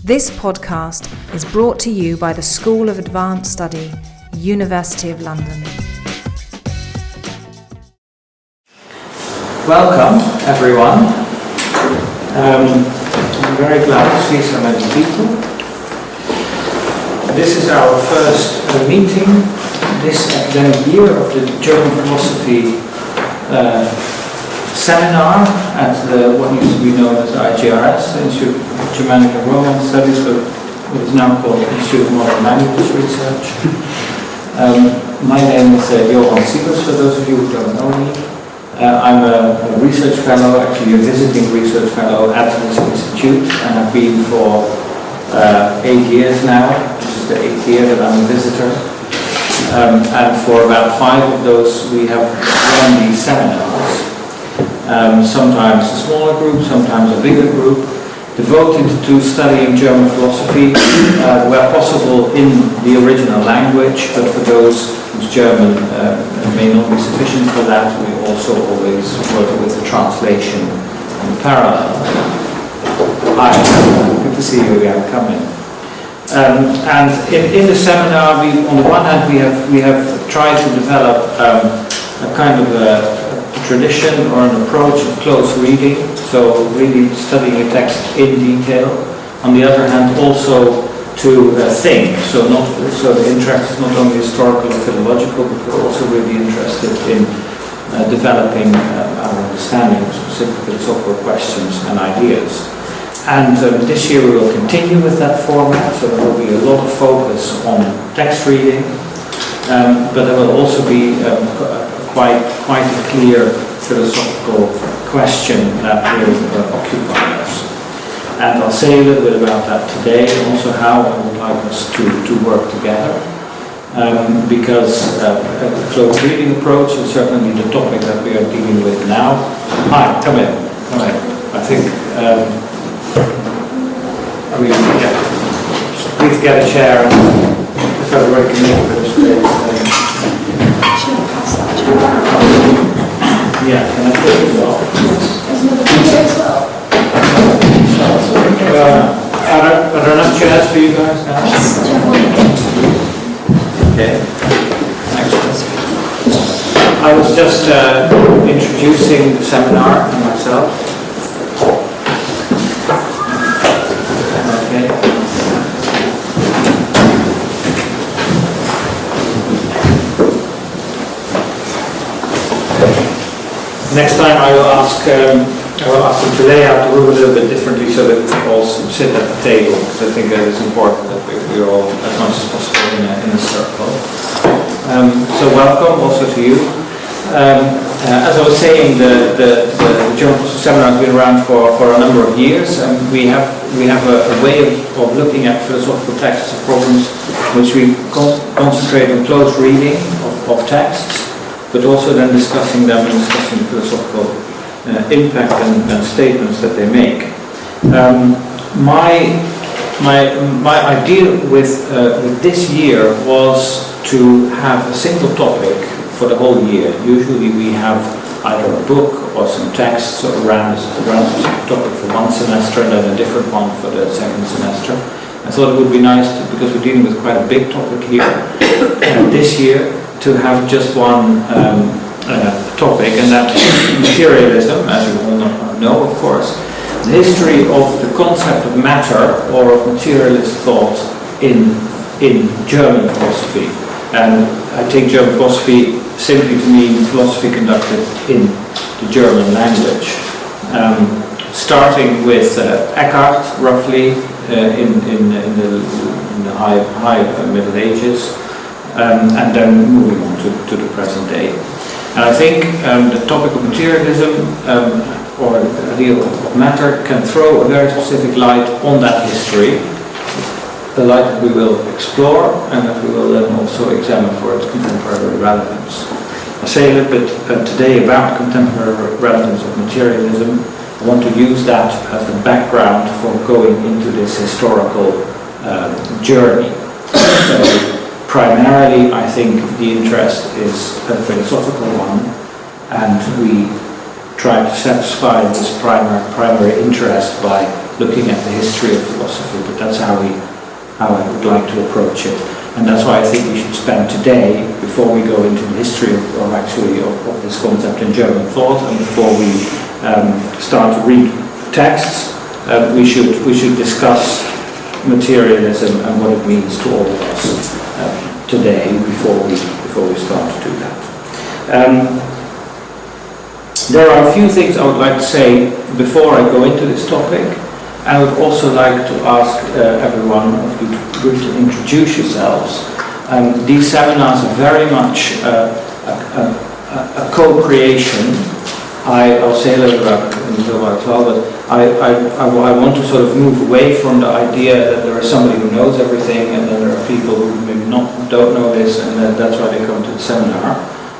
This podcast is brought to you by the School of Advanced Study, University of London. Welcome, everyone. I'm very glad to see so many people. This is our first meeting this academic year of the German philosophy seminar at what used to be known as IGRS, the Institute of Germanic and Romance Studies, but what is now called Institute of Modern Languages Research. My name is Johan Siebers, for those of you who don't know me. I'm a research fellow, actually a visiting research fellow at this institute, and I've been for 8 years now. This is the 8th year that I'm a visitor. And for about 5 of those we have run these seminars. Sometimes a smaller group, sometimes a bigger group, devoted to studying German philosophy, where possible in the original language, but for those whose German may not be sufficient for that, we also always work with the translation in parallel. Hi, good to see you again, come in. And in the seminar, on the one hand, we have tried to develop a kind of a tradition or an approach of close reading, so really studying a text in detail. On the other hand, also to think, so the interest is not only historical or philological, but we're also really interested in developing our understanding of specific philosophical questions and ideas. And this year we will continue with that format, so there will be a lot of focus on text reading, but there will also be quite a clear philosophical question that will occupy us. And I'll say a little bit about that today, and also how I would like us to work together, because a close reading approach is certainly the topic that we are dealing with now. Hi, come in. I think, please get a chair, and if everybody can make a bit of space. Yeah, can I put it as well? Are there enough chairs for you guys now? Okay. Thanks. I was just introducing the seminar and myself. Okay. Next time I will ask them to lay out the room a little bit differently so that we all sit at the table, because I think that is important that we're all as much as possible in a circle. So welcome also to you. As I was saying, the German seminar has been around for a number of years, and we have a way of looking at philosophical texts of problems which we concentrate on close reading of texts, but also then discussing them and discussing the philosophical impact and statements that they make. My idea with this year was to have a single topic for the whole year. Usually we have either a book or some texts around a specific topic for one semester and then a different one for the second semester. I thought it would be nice, because we're dealing with quite a big topic here, this year, to have just one topic, and that is materialism, as you all know, of course, the history of the concept of matter or of materialist thought in German philosophy. And I take German philosophy simply to mean philosophy conducted in the German language, starting with Eckhart, roughly in the high Middle Ages. And then moving on to the present day. And I think the topic of materialism or the idea of matter can throw a very specific light on that history, the light that we will explore and that we will then also examine for its contemporary relevance. I'll say a little bit today about contemporary relevance of materialism. I want to use that as the background for going into this historical journey. So, primarily, I think the interest is a philosophical one, and we try to satisfy this primary interest by looking at the history of philosophy, but that's how I would like to approach it. And that's why I think we should spend today, before we go into the history of this concept in German thought, and before we start to read texts, we should discuss materialism and what it means to all of us today before we start to do that. There are a few things I would like to say before I go into this topic. I would also like to ask everyone of you to briefly introduce yourselves. These seminars are very much a co-creation. I'll say a little about it in a little while as well, but I want to sort of move away from the idea that there is somebody who knows everything and then there are people who maybe don't know this and that's why they come to the seminar.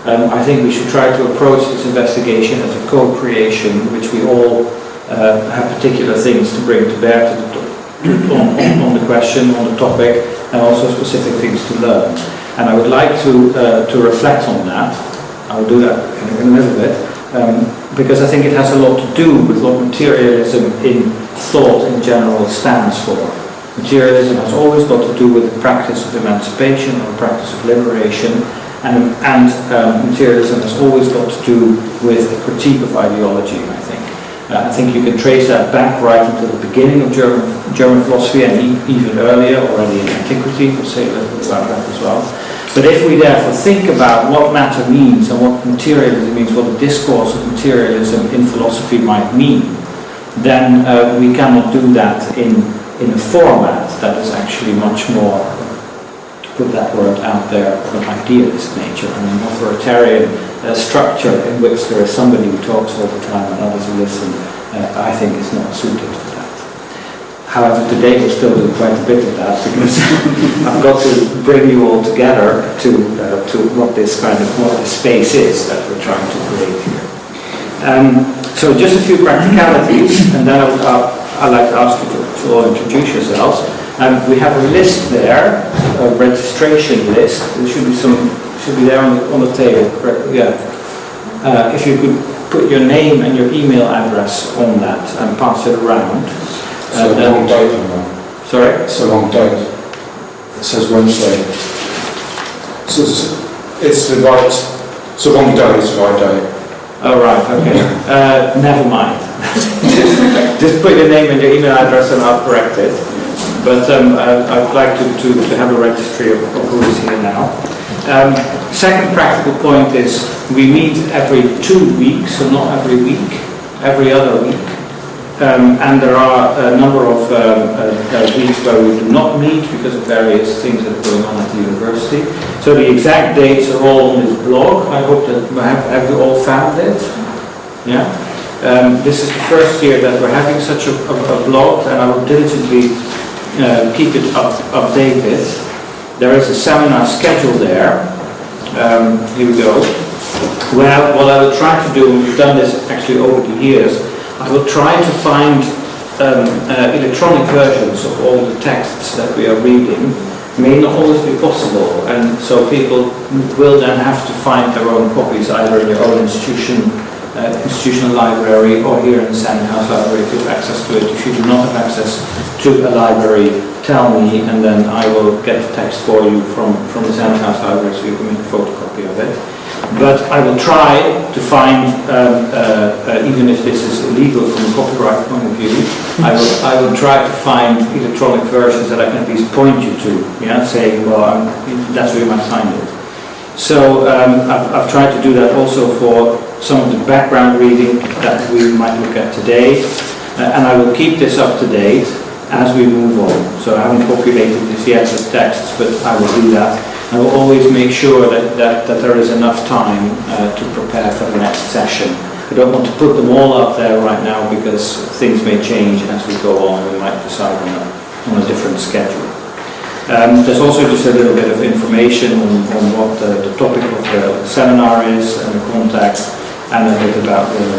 I think we should try to approach this investigation as a co-creation, which we all have particular things to bring to bear on the question, on the topic, and also specific things to learn. And I would like to reflect on that. I will do that in a little bit, because I think it has a lot to do with what materialism in thought in general stands for. Materialism has always got to do with the practice of emancipation or the practice of liberation, and materialism has always got to do with a critique of ideology, I think. I think you can trace that back right until the beginning of German philosophy and even earlier, already in antiquity. We'll say a little bit about that as well. But if we therefore think about what matter means and what materialism means, what the discourse of materialism in philosophy might mean, then we cannot do that in a format that is actually much more, to put that word out there, of an idealist nature and an authoritarian structure in which there is somebody who talks all the time and others who listen. I think is not suited to that. However, today we'll still do quite a bit of that because I've got to bring you all together to what this space is that we're trying to create here. So just a few practicalities, and then I'd like to ask you to all introduce yourselves. We have a list there, a registration list. There should be there on the table. Yeah. If you could put your name and your email address on that and pass it around. It's a long date on that. Sorry? It's a long date. It says Wednesday. So it's the right, it's a long day, it's the right day. Oh right, okay. Never mind. Just put your name and your email address and I'll correct it. But I'd like to have a registry of who is here now. Second practical point is we meet every 2 weeks, so not every week, every other week. And there are a number of weeks where we do not meet because of various things that are going on at the university. So the exact dates are all on this blog. I hope that have you all found it? Yeah. This is the first year that we're having such a blog, and I will diligently keep it updated. There is a seminar schedule there. Here we go. Well, what I will try to do, and we've done this actually over the years, I will try to find electronic versions of all the texts that we are reading. May not always be possible, and so people will then have to find their own copies either in their own institutional library or here in the Sandhouse Library if you have access to it. If you do not have access to a library, tell me and then I will get the text for you from the Sandhouse Library so you can make a photocopy of it. But I will try to find, even if this is illegal from a copyright point of view, I will try to find electronic versions that I can at least point you to, saying, well, that's where you might find it. So I've tried to do that also for some of the background reading that we might look at today, and I will keep this up to date as we move on. So I haven't populated this yet with texts, but I will do that. I will always make sure that there is enough time to prepare for the next session. I don't want to put them all up there right now because things may change as we go on. We might decide on a different schedule. There's also just a little bit of information on what the topic of the seminar is and the contact, and a bit about the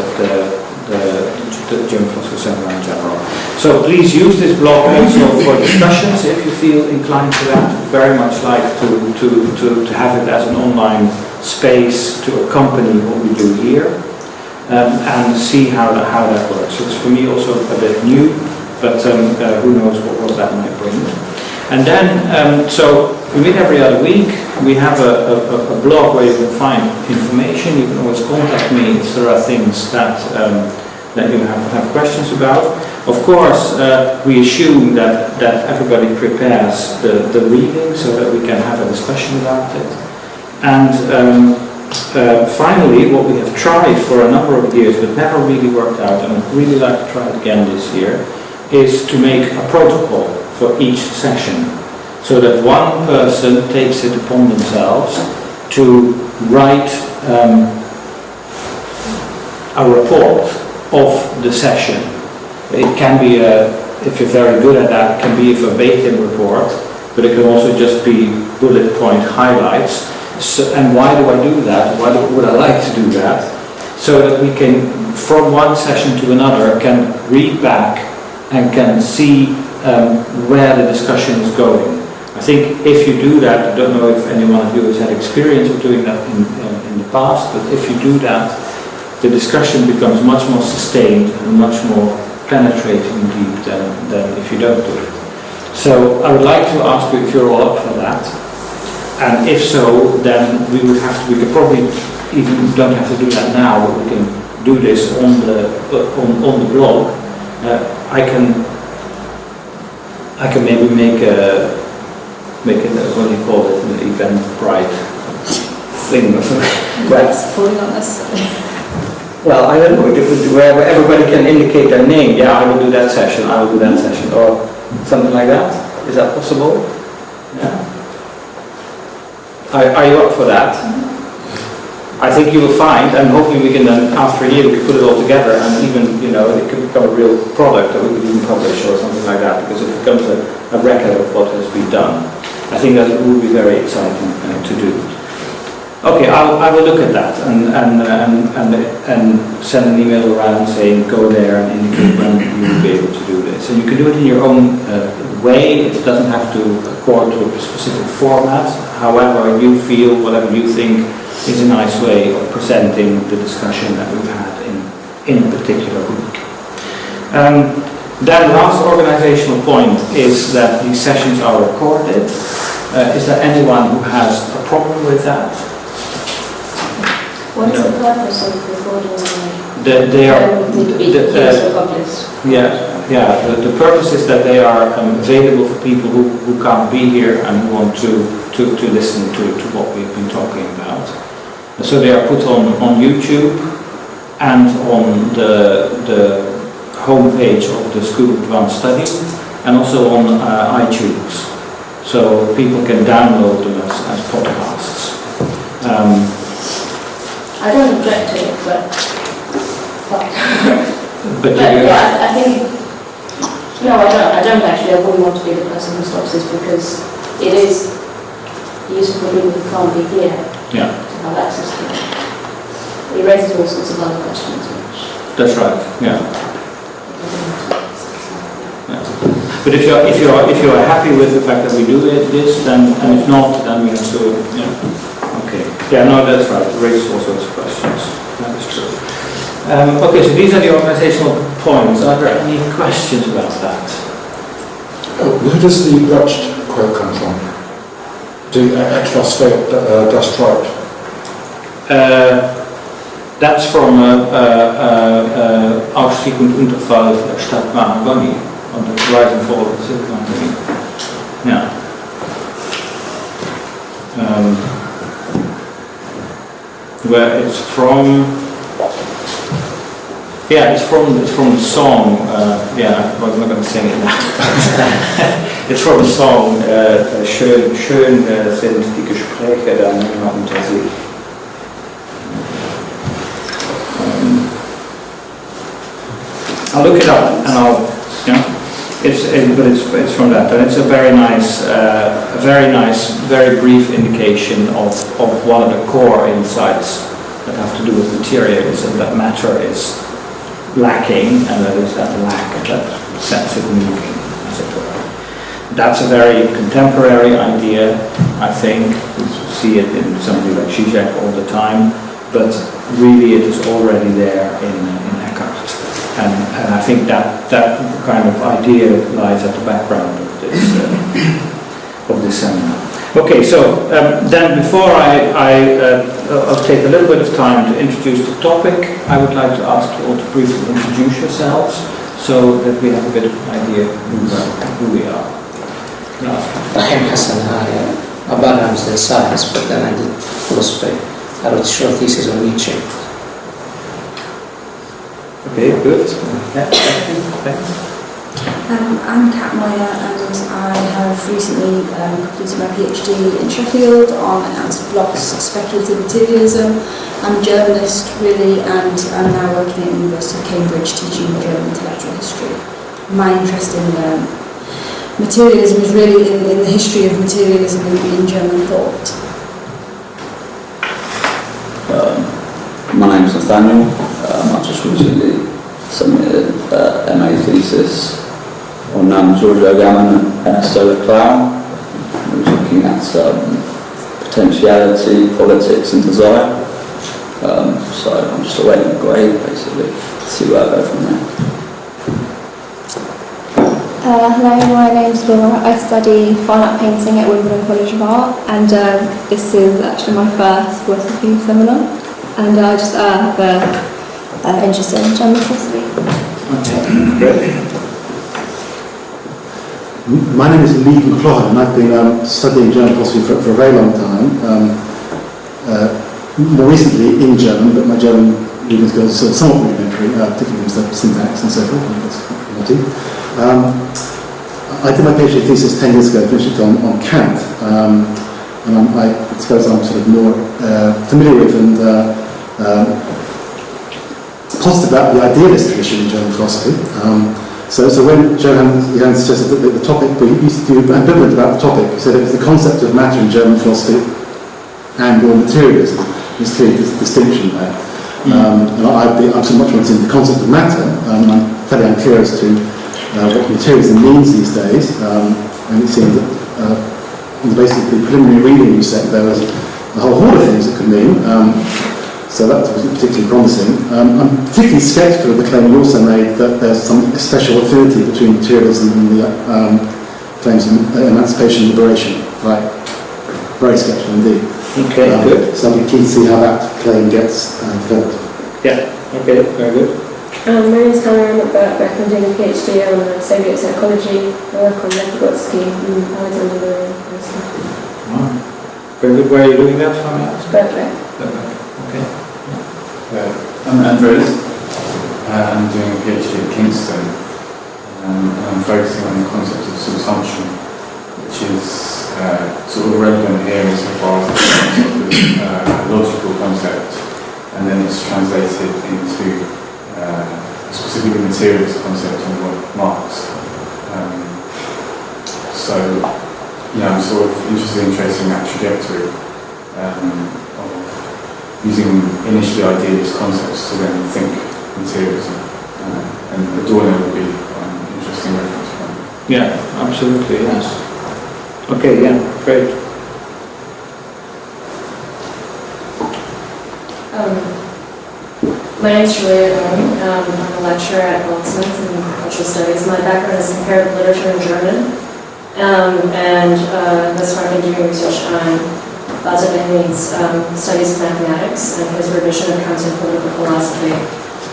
German philosophy seminar in general. So please use this blog also for discussions if you feel inclined to that. Very much like to have it as an online space to accompany what we do here and see how that works. So it's for me also a bit new. but who knows what that might bring. And then, so we meet every other week. We have a blog where you can find information. You can always contact me if there are things that you have questions about. Of course, we assume that everybody prepares the reading so that we can have a discussion about it. And finally, what we have tried for a number of years but never really worked out, and I'd really like to try it again this year, is to make a protocol for each session, so that one person takes it upon themselves to write a report of the session. It can be, if you're very good at that, it can be a verbatim report, but it can also just be bullet point highlights. So, and why do I do that? Why would I like to do that? So that we can, from one session to another, can read back and can see where the discussion is going. I think if you do that, I don't know if anyone of you has had experience of doing that in the past, but if you do that, the discussion becomes much more sustained and much more penetrating and deep than if you don't do it. So I would like to ask you if you're all up for that. And if so, then we could probably even don't have to do that now, but we can do this on the blog. I can maybe make a what do you call it, an Eventbrite thing. It's fully not necessary. Well, I don't know, where everybody can indicate their name. Yeah, I will do that session, I will do that session, or something like that. Is that possible? Yeah. Are you up for that? I think you will find, and hopefully we can then, after a year, we can put it all together, and even, it could become a real product that we could even publish or something like that, because it becomes a record of what has been done. I think that would be very exciting to do. Okay, I will look at that and send an email around saying go there and indicate when you will be able to do this. And you can do it in your own way. It doesn't have to accord to a specific format. However you feel, whatever you think is a nice way of presenting the discussion that we've had in a particular week. Then last organizational point is that these sessions are recorded. Is there anyone who has a problem with that? What is the purpose of recording? The purpose is that they are available for people who can't be here and who want to listen to what we've been talking about. So they are put on YouTube and on the homepage of the School of Advanced Study and also on iTunes. So people can download them as podcasts. I don't object to it, but yeah, I think, no, I don't actually. I wouldn't want to be the person who stops this because it is useful for people who can't be here to have access to it. It raises all sorts of other questions. That's right. Yeah. But if you're happy with the fact that we do this, then, and if not, then we have to, okay. Yeah, no, that's right. It raises all sorts of questions. That is true. Okay, so these are the organizational points. Are there any questions about that? Where does the Dutch quote come from? Do etwas fehlt, das treibt? That's from Aufstieg und Unterfall der Stadt Mahagoni, on the rise and fall of the Silk Line. Yeah. Where it's from? Yeah, it's from the song. I'm not going to sing it now. It's from the song. Schön sind die Gespräche der Männer unter sich. I'll look it up and I'll. It's from that, and it's a very nice, very brief indication of one of the core insights that have to do with materialism, that matter is lacking, and that is that lack that sets it moving, as it were. That's a very contemporary idea, I think. We see it in somebody like Zizek all the time, but really it is already there in Eckhart. And I think that kind of idea lies at the background of this seminar. Okay, so then before I'll take a little bit of time to introduce the topic, I would like to ask you all to briefly introduce yourselves so that we have a bit of an idea who we are. I'm Hassan. My background is in science, but then I did philosophy. I wrote a short thesis on Nietzsche. Okay, good. Yeah, thanks. I'm Kat Meyer, and I have recently completed my PhD in Sheffield on Ernst Bloch's speculative materialism. I'm a journalist, really, and I'm now working at the University of Cambridge teaching German intellectual history. My interest in materialism is really in the history of materialism in German thought. My name is Nathaniel. I've just recently submitted an MA thesis on Giorgio Agamben and Solar Cloud. I was looking at potentiality, politics and desire. So I'm just awaiting the grade basically to see where I go from there. Hello, my name's Laura. I study fine art painting at Wimbledon College of Art, and this is actually my first philosophy seminar, and I just have an interest in German philosophy. Okay, great. My name is Lee McLaughlin, and I've been studying German philosophy for a very long time. More recently in German, but my German reading skills are still somewhat rudimentary, particularly in terms of syntax and so forth. I did my PhD thesis 10 years ago, finished it on Kant, and I suppose I'm sort of more familiar with and positive about the idealist tradition in German philosophy. So when Johan suggested that the topic, but he used to be ambivalent about the topic, he said it was the concept of matter in German philosophy and or materialism. There's clearly this distinction there. And I'm so much more into the concept of matter. I'm fairly unclear as to what materialism means these days. And it seemed that on the basis of the preliminary reading you said, there was a whole horde of things it could mean. So that was particularly promising. I'm particularly sceptical of the claim you also made that there's some special affinity between materialism and the claims of emancipation and liberation. Right. Very sceptical indeed. Okay, good. So I'll be keen to see how that claim gets developed. Yeah, okay, very good. My name is Connor. I'm at Birkbeck. I'm doing a PhD on Soviet psychology. I work on Levigotsky and Alexander University. Wow. Very good. Where are you doing that from? Birkbeck. Okay. I'm Andreas. I'm doing a PhD at Kingston. And I'm focusing on the concept of subsumption, which is sort of relevant here insofar as it's a logical concept, and then it's translated into a specific materialist concept of Marx. So, I'm sort of interested in tracing that trajectory of using initially idealist concepts to then think materialism, and Adorno would be an interesting reference point. Yeah, absolutely, yes. Okay, yeah, great. My name is Julia Adorno. I'm a lecturer at Goldsmith in Cultural Studies. My background is comparative literature in German, and thus far I've been doing research on Walter Benjamin's studies of mathematics and his revision of Kantian political philosophy.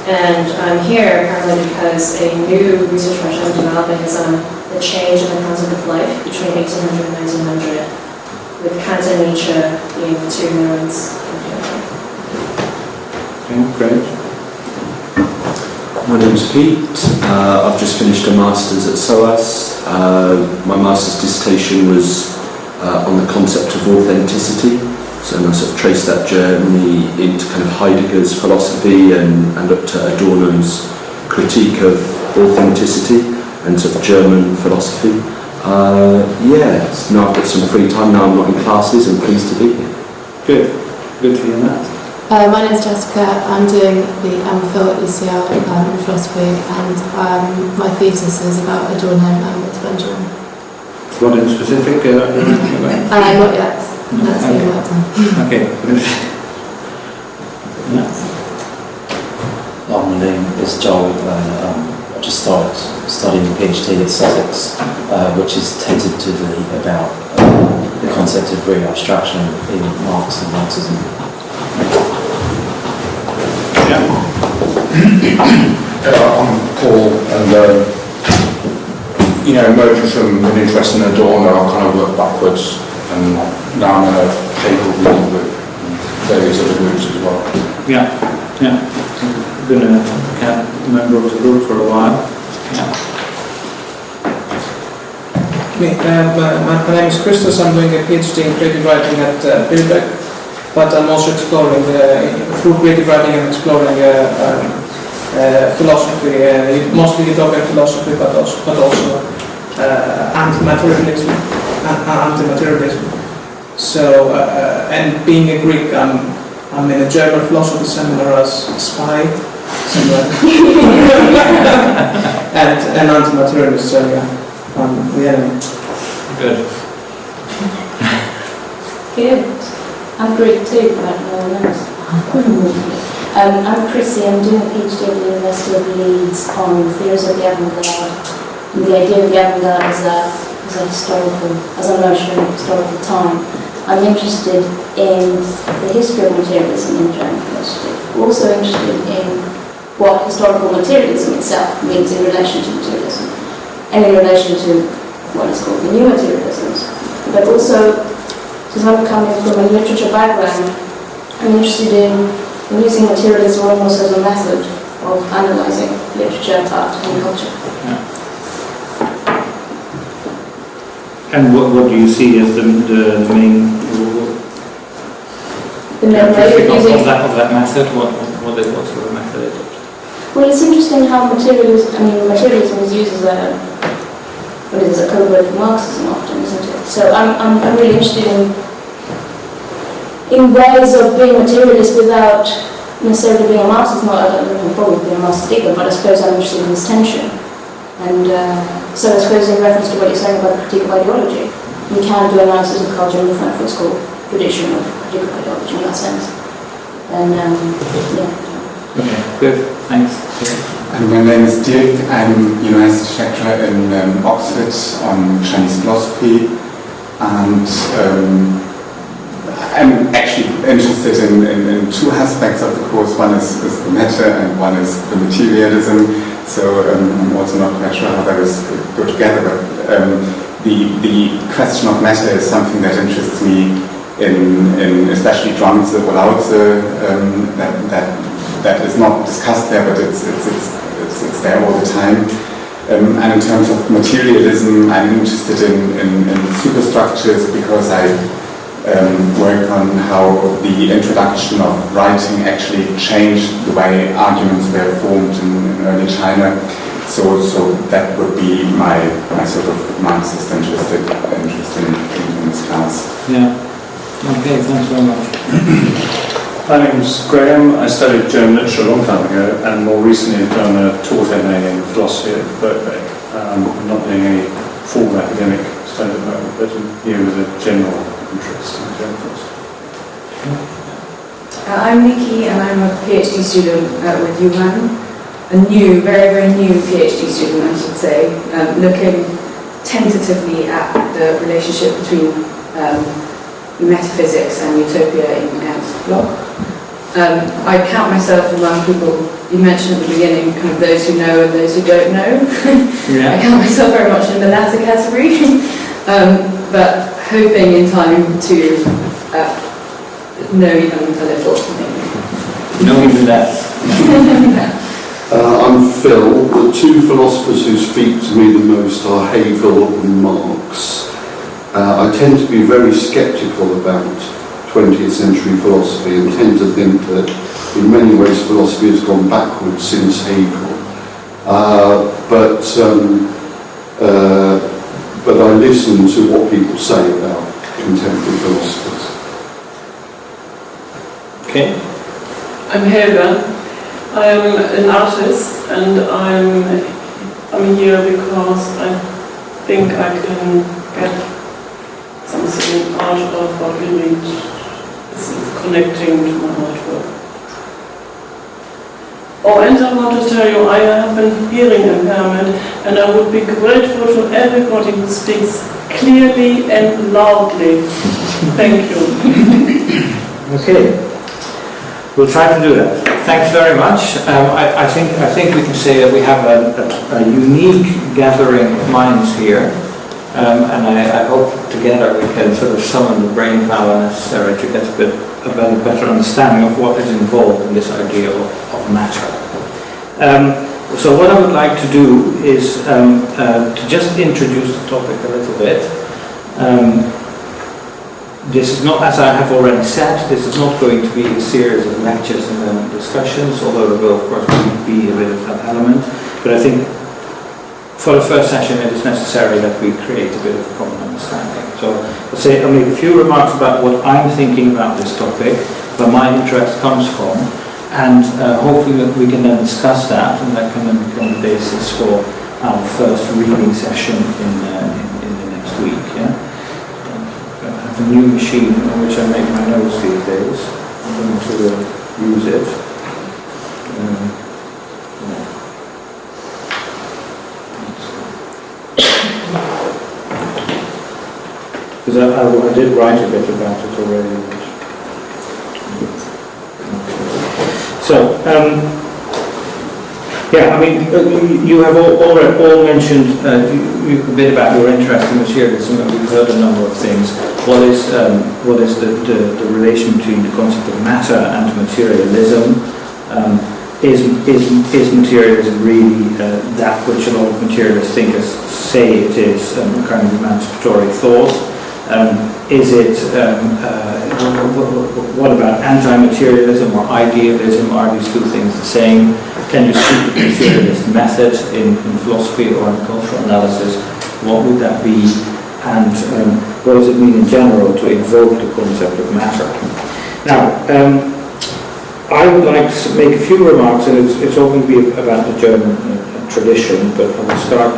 And I'm here primarily because a new research project I'm developing is on the change in the concept of life between 1800 and 1900, with Kant and Nietzsche being the two nodes. Okay, great. My name's Pete. I've just finished a master's at SOAS. My master's dissertation was on the concept of authenticity. So I sort of traced that journey into kind of Heidegger's philosophy and looked at Adorno's critique of authenticity and sort of German philosophy. Now I've got some free time. Now I'm not in classes. I'm pleased to be here. Good. Good to hear that. My name is Jessica. I'm doing the MPhil at UCL in philosophy, and my thesis is about Adorno and Walter Benjamin. What in specific? Not yet. That's being worked on. Okay. My name is Joel. I just started studying a PhD at Sussex, which is tentatively about the concept of real abstraction in Marx and Marxism. I'm Paul, and emerging from an interest in Adorno, I kind of worked backwards, and now I'm in a paper reading with various other groups as well. I've been a member of the group for a while. My name is Christos. I'm doing a PhD in creative writing at Birkbeck, but I'm also exploring through creative writing and exploring philosophy, mostly utopian philosophy, but also anti-materialism. So, and being a Greek, I'm in a German philosophy seminar as a spy, and an anti-materialist. So the enemy. Good. Good. I'm Greek too, but no one knows. I'm Chrissy. I'm doing a PhD at the University of Leeds on theories of the avant-garde. And the idea of the avant-garde as a historical, as a notion of historical time. I'm interested in the history of materialism in German philosophy. Also interested in what historical materialism itself means in relation to materialism, and in relation to what is called the new materialisms. But also, since I'm coming from a literature background, I'm interested in using materialism almost as a method of analysing literature, art and culture. And what do you see as the main way of that method? What sort of method is it? Well, it's interesting how materialism is used as a code word for Marxism often, isn't it? So I'm really interested in ways of being materialist without necessarily being a Marxist. I don't probably be a Marxist either, but I suppose I'm interested in this tension. And so I suppose in reference to what you're saying about the critique of ideology, we can do analysis of culture in the Frankfurt School tradition of critique of ideology in that sense. And Okay, good, thanks. And my name is Dirk. I'm university lecturer in Oxford on Chinese philosophy, and I'm actually interested in two aspects of the course. One is the matter and one is the materialism. So I'm also not quite sure how those go together, but the question of matter is something that interests me in especially Zhuangzi or Lao Tzu, that is not discussed there, but it's there all the time. And in terms of materialism, I'm interested in superstructures because I work on how the introduction of writing actually changed the way arguments were formed in early China. So that would be my sort of Marxist interest in this class. Yeah. Okay, thanks very much. My name's Graham. I studied German literature a long time ago, and more recently have done a taught MA in philosophy at Birkbeck. I'm not doing any formal academic study at the moment, but I'm here with a general interest in German philosophy. I'm Nikki, and I'm a PhD student with Johan. A new, very, very new PhD student, I should say, looking tentatively at the relationship between metaphysics and utopia in Ernst Bloch. I count myself among people, you mentioned at the beginning, kind of those who know and those who don't know. I count myself very much in the latter category, but hoping in time to know even a little, maybe. Know even less. I'm Phil. The two philosophers who speak to me the most are Hegel and Marx. I tend to be very sceptical about 20th century philosophy and tend to think that in many ways philosophy has gone backwards since Hegel. But I listen to what people say about contemporary philosophers. Okay. I'm Helga. I'm an artist, and I'm here because I think I can get something out of what we read is connecting to my artwork. Oh, and I want to tell you, I have a hearing impairment, and I would be grateful to everybody who speaks clearly and loudly. Thank you. Okay, we'll try to do that. Thanks very much. I think we can say that we have a unique gathering of minds here, and I hope together we can sort of summon the brain power necessary to get a better understanding of what is involved in this idea of matter. So what I would like to do is to just introduce the topic a little bit. This is not, as I have already said, this is not going to be a series of lectures and then discussions, although there will of course be a bit of that element. But I think for the first session it is necessary that we create a bit of a common understanding. So I'll make a few remarks about what I'm thinking about this topic, where my interest comes from, and hopefully we can then discuss that, and that can then become the basis for our first reading session in the next week. Yeah? I have a new machine on which I make my notes these days. I'm going to use it. Because I did write a bit about it already. So, yeah, I mean, you have all mentioned a bit about your interest in materialism, and we've heard a number of things. What is the relation between the concept of matter and materialism? Is materialism really that which a lot of materialist thinkers say it is, a kind of emancipatory thought? Is it, what about anti-materialism or idealism? Are these two things the same? Can you speak of materialist method in philosophy or in cultural analysis? What would that be? And what does it mean in general to invoke the concept of matter? Now, I would like to make a few remarks, and it's all going to be about the German tradition, but I will start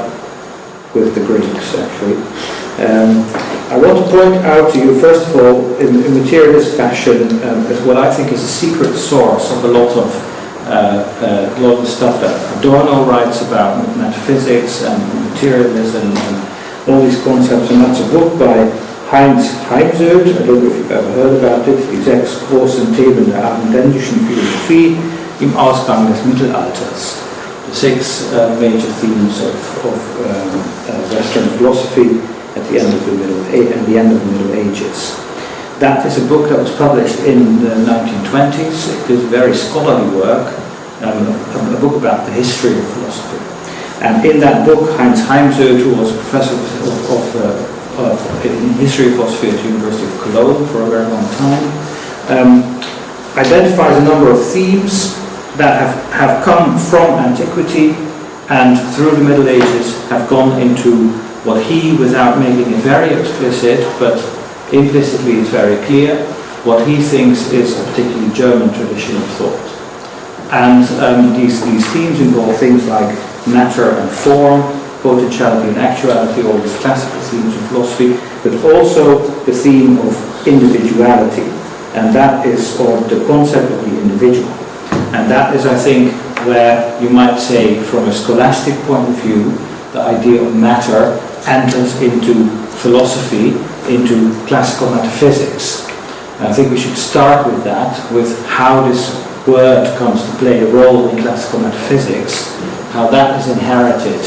with the Greeks, actually. I want to point out to you, first of all, in materialist fashion, as what I think is a secret source of a lot of the stuff that Adorno writes about metaphysics and materialism and all these concepts, and that's a book by Heinz Heimsöth. I don't know if you've ever heard about it. Die 6 großen Themen der abendländischen Philosophie im Ausgang des Mittelalters. The 6 major themes of Western philosophy at the end of the Middle Ages. That is a book that was published in the 1920s. It is very scholarly work, a book about the history of philosophy. And in that book, Heinz Heimsöth, who was a professor in history of philosophy at the University of Cologne for a very long time, identifies a number of themes that have come from antiquity and through the Middle Ages have gone into what he, without making it very explicit, but implicitly it's very clear, what he thinks is a particularly German tradition of thought. And these themes involve things like matter and form, potentiality and actuality, all these classical themes of philosophy, but also the theme of individuality, and that is, or the concept of the individual. And that is, I think, where you might say, from a scholastic point of view, the idea of matter enters into philosophy, into classical metaphysics. And I think we should start with that, with how this word comes to play a role in classical metaphysics, how that is inherited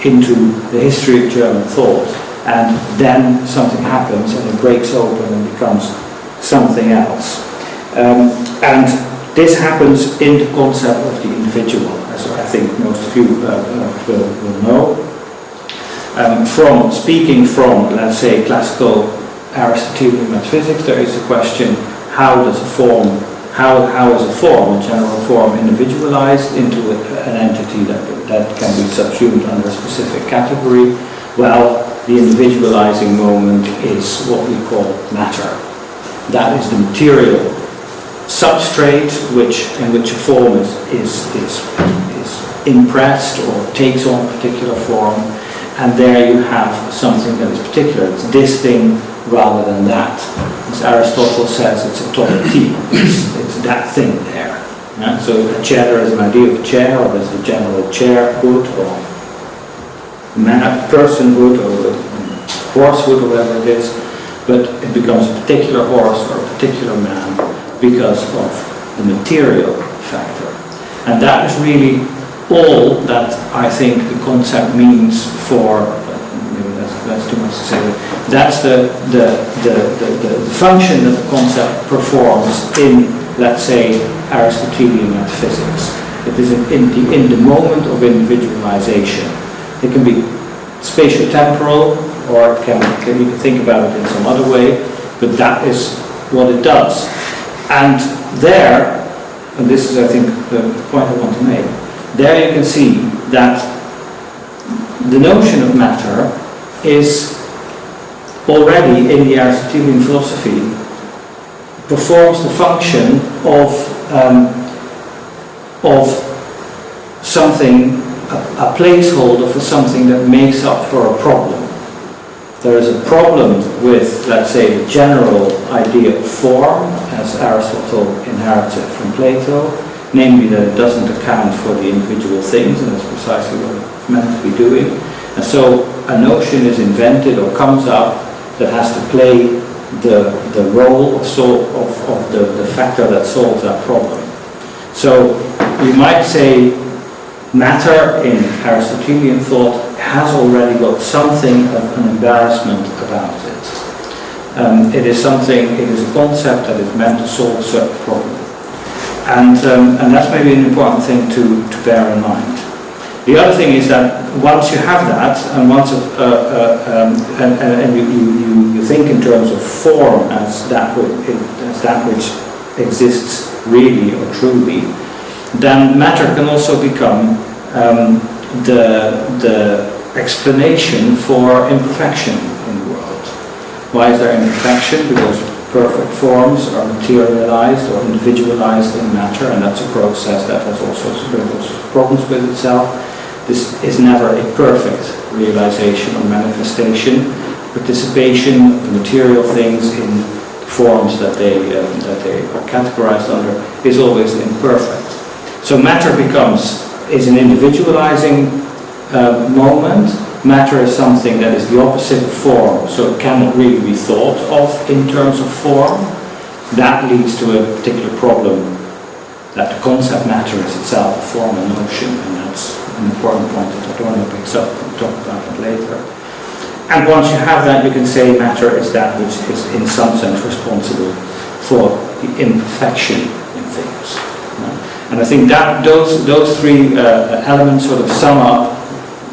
into the history of German thought, and then something happens and it breaks open and becomes something else. And this happens in the concept of the individual, as I think most of you will know. Speaking from, let's say, classical Aristotelian metaphysics, there is a question: how is a form, a general form, individualized into an entity that can be subsumed under a specific category? Well, the individualizing moment is what we call matter. That is the material substrate in which a form is impressed or takes on a particular form, and there you have something that is particular. It's this thing rather than that. As Aristotle says, it's a topic, it's that thing there. Yeah? So a chair, there is an idea of a chair, or there's the general chairhood, or personhood, or horsehood, or whatever it is, but it becomes a particular horse or a particular man because of the material factor. And that is really all that I think the concept means for, maybe that's too much to say, but that's the function that the concept performs in, let's say, Aristotelian metaphysics. It is in the moment of individualization. It can be spatio-temporal, or you can think about it in some other way, but that is what it does. And there, and this is I think the point I want to make, there you can see that the notion of matter is already in the Aristotelian philosophy performs the function of something, a placeholder for something that makes up for a problem. There is a problem with, let's say, the general idea of form, as Aristotle inherits it from Plato, namely that it doesn't account for the individual things, and that's precisely what it's meant to be doing. And so a notion is invented or comes up that has to play the role of the factor that solves that problem. So you might say matter in Aristotelian thought has already got something of an embarrassment about it. It is a concept that is meant to solve a certain problem. And that's maybe an important thing to bear in mind. The other thing is that once you have that, and once you think in terms of form as that which exists really or truly, then matter can also become the explanation for imperfection in the world. Why is there imperfection? Because perfect forms are materialized or individualized in matter, and that's a process that has all sorts of problems with itself. This is never a perfect realization or manifestation. Participation of the material things in forms that they are categorized under is always imperfect. So matter is an individualizing moment. Matter is something that is the opposite of form, so it cannot really be thought of in terms of form. That leads to a particular problem, that the concept matter is itself a form and notion, and that's an important point that Adorno picks up. We'll talk about it later. And once you have that, you can say matter is that which is in some sense responsible for the imperfection in things. And I think that those three elements sort of sum up.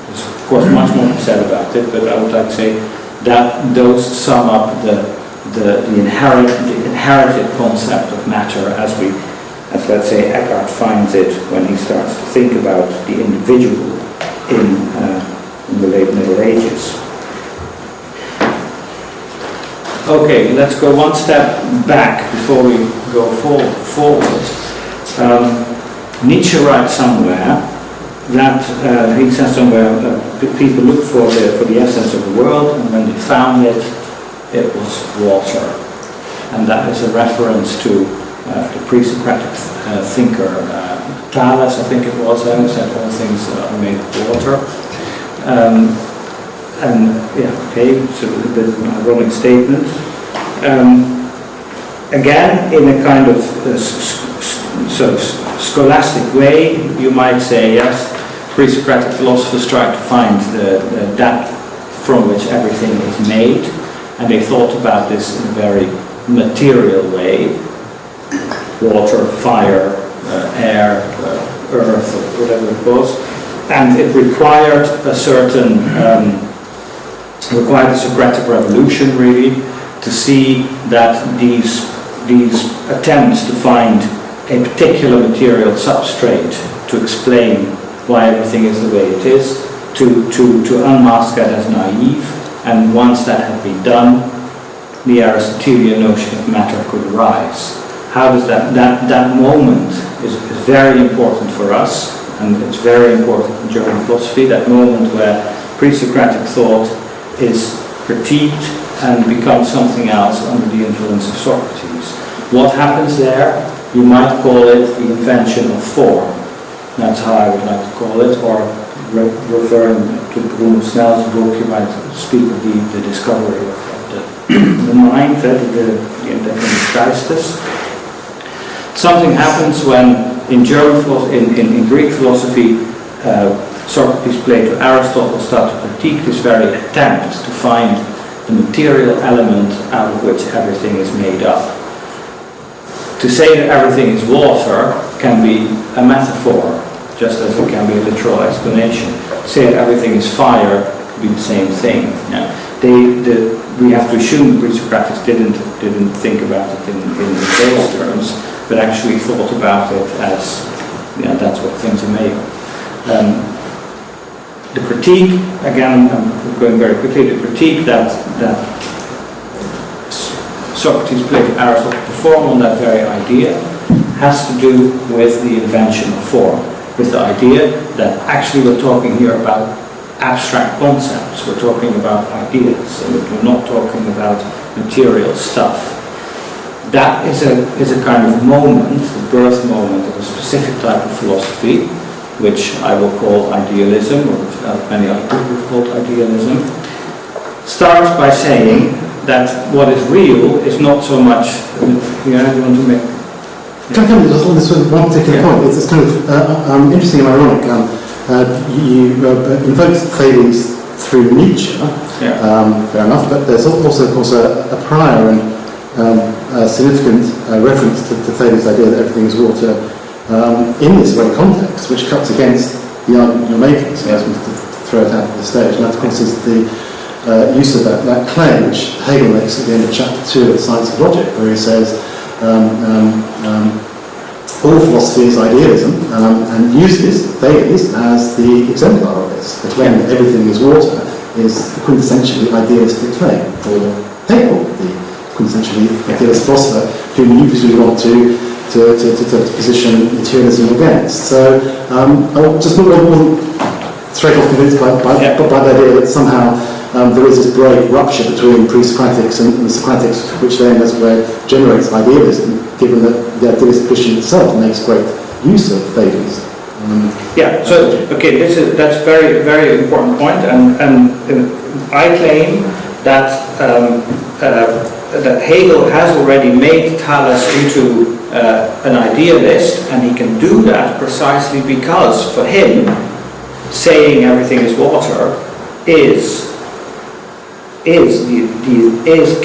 There's of course much more to be said about it, but I would like to say that those sum up the inherited concept of matter as let's say Eckhart finds it when he starts to think about the individual in the late Middle Ages. Okay, let's go one step back before we go forward. Nietzsche writes somewhere that he says somewhere people look for the essence of the world, and when they found it, it was water, and that is a reference to the pre-Socratic thinker Thales, I think it was, who said all things are made of water. And yeah, okay, so a bit of an ironic statement. Again, in a kind of sort of scholastic way, you might say, yes, pre-Socratic philosophers tried to find that from which everything is made, and they thought about this in a very material way: water, fire, air, earth, or whatever it was, and it required a certain required the Socratic revolution really to see that these attempts to find a particular material substrate to explain why everything is the way it is, to unmask that as naive, and once that had been done, the Aristotelian notion of matter could arise. How does that moment is very important for us, and it's very important in German philosophy, that moment where pre-Socratic thought is critiqued and becomes something else under the influence of Socrates. What happens there You might call it the invention of form. That's how I would like to call it, or referring to Bruno Snell's book, you might speak of the discovery of the mind, the Entdeckung des Geistes. Something happens when, in Greek philosophy, Socrates, Plato, Aristotle start to critique this very attempt to find the material element out of which everything is made up. To say that everything is water can be a metaphor, just as it can be a literal explanation. To say that everything is fire could be the same thing. Yeah. We have to assume the pre-Socratics didn't think about it in those terms, but actually thought about it as, that's what things are made of. The critique, again, I'm going very quickly, the critique that Socrates, Plato, Aristotle perform on that very idea has to do with the invention of form, with the idea that actually we're talking here about abstract concepts, we're talking about ideas, and we're not talking about material stuff. That is a kind of moment, the birth moment of a specific type of philosophy, which I will call idealism, or which many other people have called idealism, starts by saying that what is real is not so much, you want to make... Can I come just on this one particular point? It's kind of interesting and ironic. You invoked Thales through Nietzsche, fair enough, but there's also, of course, a prior and significant reference to Thales' idea that everything is water in this very context, which cuts against the argument you're making, so I just wanted to throw it out of the stage. And that, of course, is the use of that claim, which Hegel makes at the end of chapter 2 of Science of Logic, where he says all philosophy is idealism, and uses Thales as the exemplar of this. The claim that everything is water is the quintessentially idealistic claim. For Hegel, the quintessentially idealist philosopher, whom you presumably want to position materialism against. So I just wasn't straight off convinced by the idea that somehow there is this great rupture between pre-Socratics and the Socratics, which then, as well, generates idealism, given that the idealist tradition itself makes great use of Thales. That's a very, very important point, and I claim that that Hegel has already made Thales into an idealist, and he can do that precisely because, for him, saying everything is water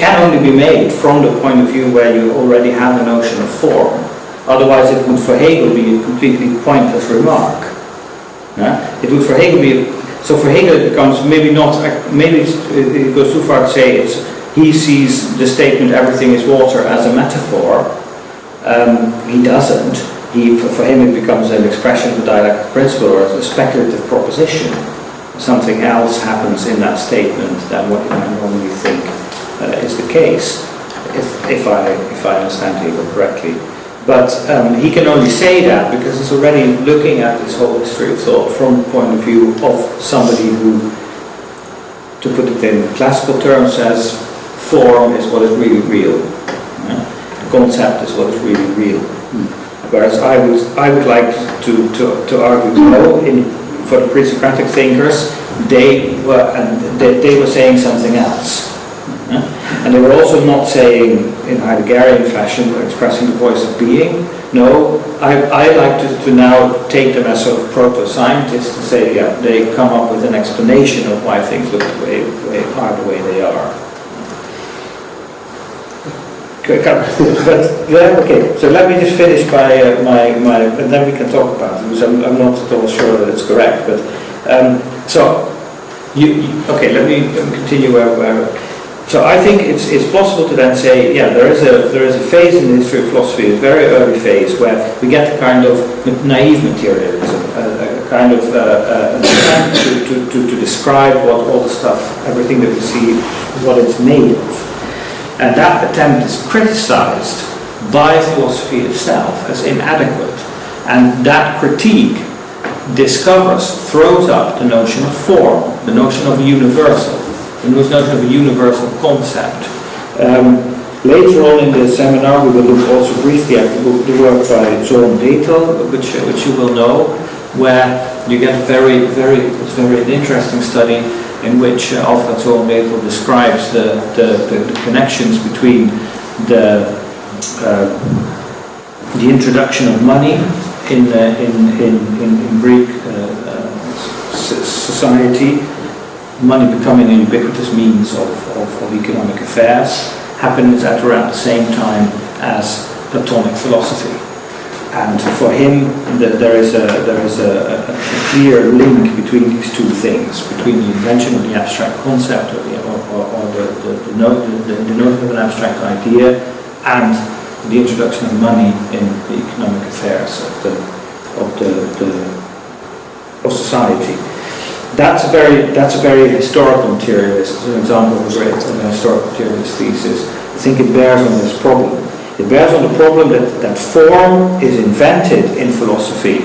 can only be made from the point of view where you already have a notion of form. Otherwise, it would for Hegel be a completely pointless remark. It would for Hegel be so. For Hegel, it becomes maybe it goes too far to say he sees the statement "everything is water" as a metaphor. He doesn't. For him, it becomes an expression of the dialectic principle or a speculative proposition. Something else happens in that statement than what you might normally think is the case, if I understand Hegel correctly. But he can only say that because he's already looking at this whole history of thought from the point of view of somebody who, to put it in classical terms, says form is what is really real. Concept is what is really real. Whereas I would like to argue no. For the pre-Socratic thinkers, they were saying something else, and they were also not saying in Heideggerian fashion, expressing the voice of being. No, I like to now take them as sort of proto-scientists to say, they come up with an explanation of why things look the way they are. So let me just finish by and then we can talk about it, because I'm not at all sure that it's correct. But let me continue where. So I think it's possible to then say, there is a phase in the history of philosophy, a very early phase, where we get a kind of naive materialism, a kind of an attempt to describe what all the stuff, everything that we see, what it's made of. And that attempt is criticized by philosophy itself as inadequate. And that critique throws up the notion of form, the notion of a universal, the notion of a universal concept. Later on in the seminar, we will look also briefly at the work by Johan Siebers, which you will know, where you get a very interesting study in which Alfred Johan Siebers describes the connections between the introduction of money in Greek society, money becoming a ubiquitous means of economic affairs, happens at around the same time as Platonic philosophy. And for him, there is a clear link between these two things, between the invention of the abstract concept or the notion of an abstract idea and the introduction of money in the economic affairs of society. That's a very historical materialist. It's an example of a great historical materialist thesis. I think it bears on this problem. It bears on the problem that form is invented in philosophy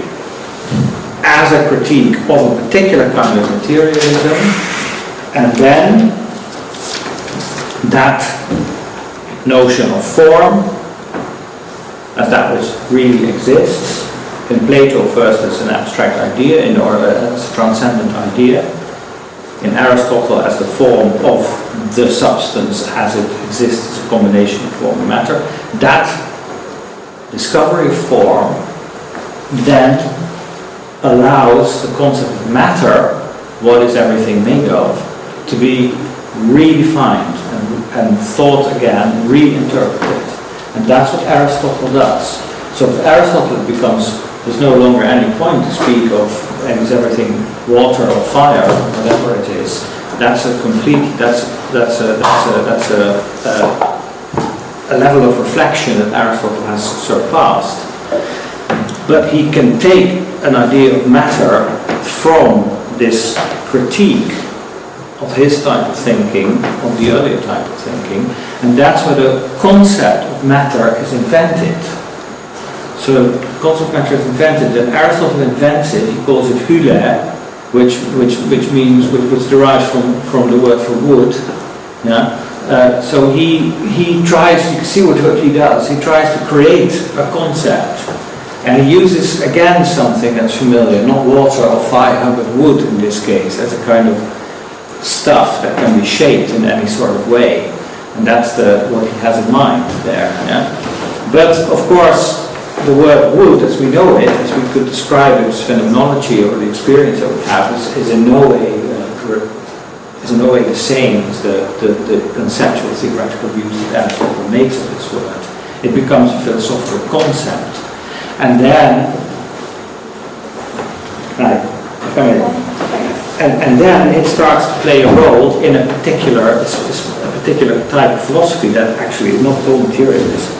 as a critique of a particular kind of materialism, and then that notion of form, as that which really exists, in Plato first as an abstract idea, as a transcendent idea, in Aristotle as the form of the substance as it exists as a combination of form and matter. That discovery of form then allows the concept of matter, what is everything made of, to be redefined and thought again, reinterpreted. And that's what Aristotle does. So for Aristotle it becomes, there's no longer any point to speak of is everything water or fire or whatever it is. That's a level of reflection that Aristotle has surpassed. But he can take an idea of matter from this critique of his type of thinking, of the earlier type of thinking, and that's where the concept of matter is invented. So the concept of matter is invented, then Aristotle invents it, he calls it hyle, which derives from the word for wood. Yeah? So he tries, you can see what he does, he tries to create a concept. And he uses again something that's familiar, not water or fire, but wood in this case, as a kind of stuff that can be shaped in any sort of way. And that's what he has in mind there. Yeah? But of course, the word wood, as we know it, as we could describe its phenomenology or the experience that we have, is in no way the same as the conceptual theoretical views that Aristotle makes of this word. It becomes a philosophical concept. And then, and then it starts to play a role in a particular type of philosophy that actually is not at all materialist,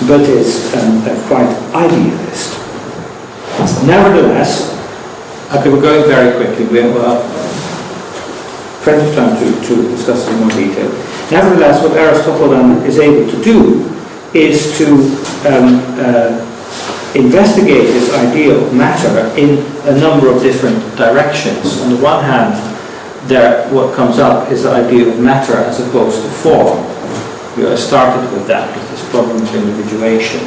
but is quite idealist. Nevertheless, okay, we're going very quickly. We have plenty of time to discuss this in more detail. Nevertheless, what Aristotle then is able to do is to investigate this idea of matter in a number of different directions. On the one hand, what comes up is the idea of matter as opposed to form. We started with that, with this problem of individuation.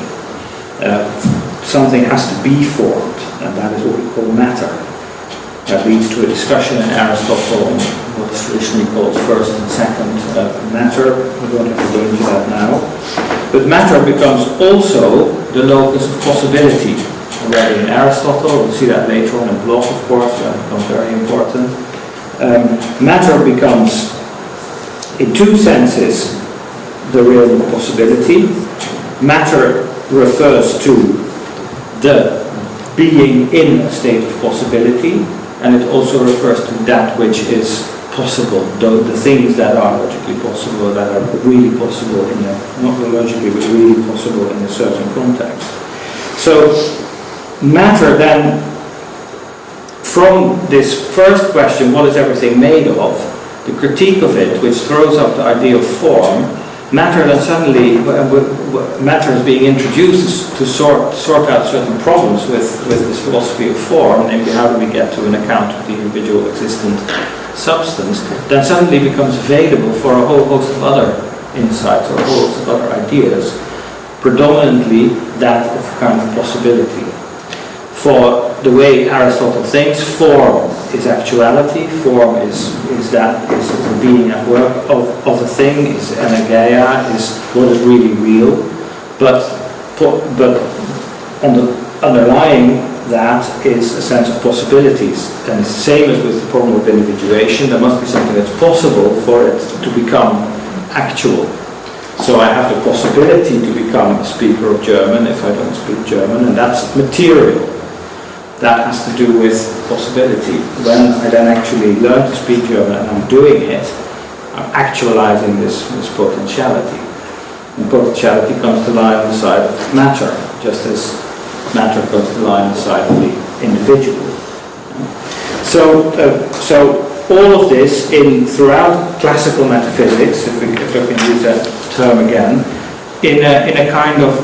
Something has to be formed, and that is what we call matter. That leads to a discussion in Aristotle on what is traditionally called first and second matter. We don't have to go into that now. But matter becomes also the locus of possibility. Already in Aristotle, we'll see that later on in Bloch, of course, that becomes very important. Matter becomes, in two senses, the realm of possibility. Matter refers to the being in a state of possibility, and it also refers to that which is possible, the things that are logically possible, that are really possible not logically, but really possible in a certain context. So matter then, from this first question, what is everything made of, the critique of it, which throws up the idea of form, matter then suddenly, matter is being introduced to sort out certain problems with this philosophy of form, namely how do we get to an account of the individual existent substance, then suddenly becomes available for a whole host of other insights or a host of other ideas, predominantly that of kind of possibility. For the way Aristotle thinks, form is actuality, form is the being at work of a thing, is energeia, is what is really real, but on the underlying that is a sense of possibilities. And it's the same as with the problem of individuation. There must be something that's possible for it to become actual. So I have the possibility to become a speaker of German if I don't speak German, and that's material. That has to do with possibility. When I then actually learn to speak German and I'm doing it, I'm actualizing this potentiality. And potentiality comes to lie on the side of matter, just as matter comes to lie on the side of the individual. So all of this throughout classical metaphysics, if I can use that term again, in a kind of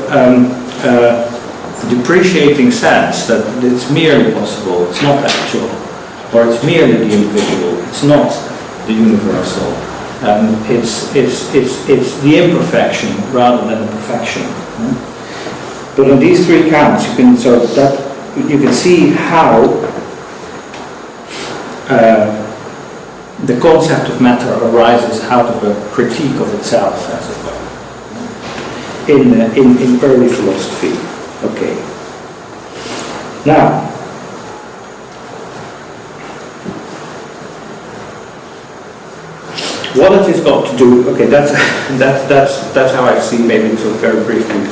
depreciating sense that it's merely possible, it's not actual, or it's merely the individual, it's not the universal. It's the imperfection rather than the perfection. But on these three counts, you can see how the concept of matter arises out of a critique of itself, as it were, in early philosophy. Okay. Now, what it has got to do? Okay, that's how I see, maybe sort of very briefly,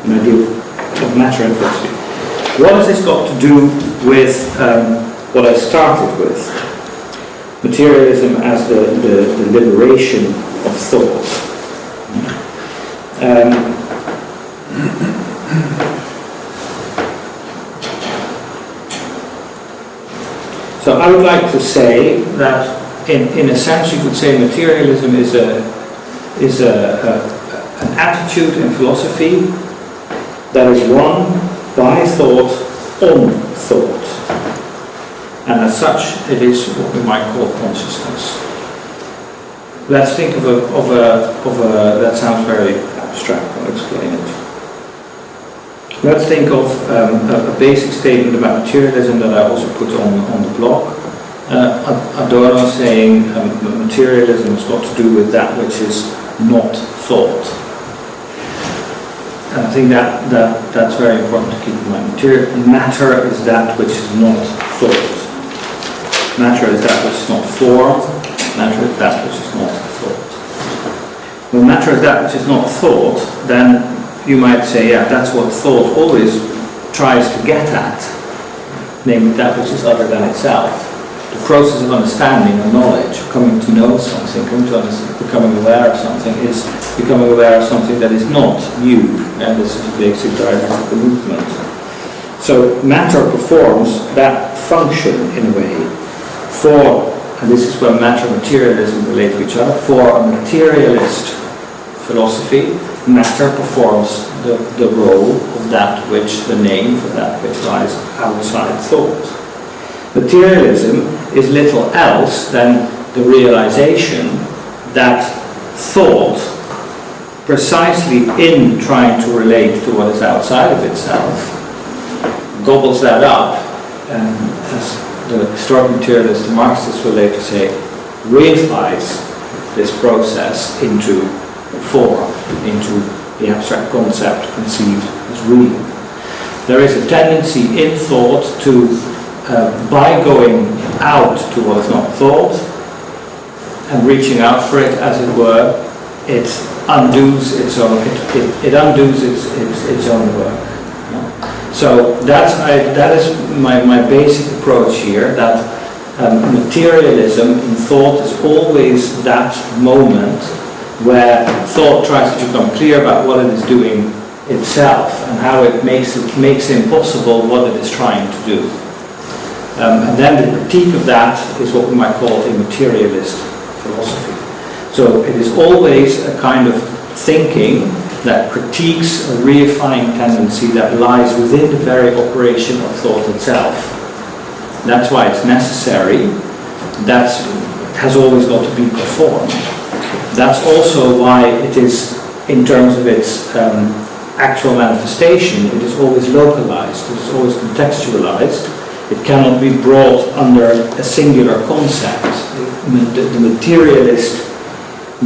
an idea of matter and philosophy. What has this got to do with what I started with? Materialism as the liberation of thought. So I would like to say that, in a sense, you could say materialism is an attitude in philosophy that is won by thought on thought, and as such, it is what we might call consciousness. Let's think of a that sounds very abstract. I'll explain it. Let's think of a basic statement about materialism that I also put on the blog. Adorno saying materialism has got to do with that which is not thought. And I think that's very important to keep in mind. Matter is that which is not thought. Matter is that which is not form. Matter is that which is not thought. When matter is that which is not thought, then you might say, yeah, that's what thought always tries to get at, namely that which is other than itself. The process of understanding or knowledge, coming to know something, becoming aware of something, is becoming aware of something that is not you, and this is the basic driver of the movement. So matter performs that function in a way for, and this is where matter and materialism relate to each other, for a materialist philosophy. Matter performs the role of that which, the name for that which lies outside thought. Materialism is little else than the realization that thought, precisely in trying to relate to what is outside of itself, gobbles that up, and as the historic materialist Marxists will later say, reifies this process into form, into the abstract concept conceived as real. There is a tendency in thought to, by going out to what is not thought and reaching out for it, as it were, it undoes its own. It undoes its own work. So that is my basic approach here. That materialism in thought is always that moment where thought tries to become clear about what it is doing itself and how it makes impossible what it is trying to do. And then the critique of that is what we might call a materialist philosophy. So it is always a kind of thinking that critiques a reifying tendency that lies within the very operation of thought itself. That's why it's necessary. That has always got to be performed. That's also why it is, in terms of its actual manifestation, it is always localized, it is always contextualized. It cannot be brought under a singular concept. The materialist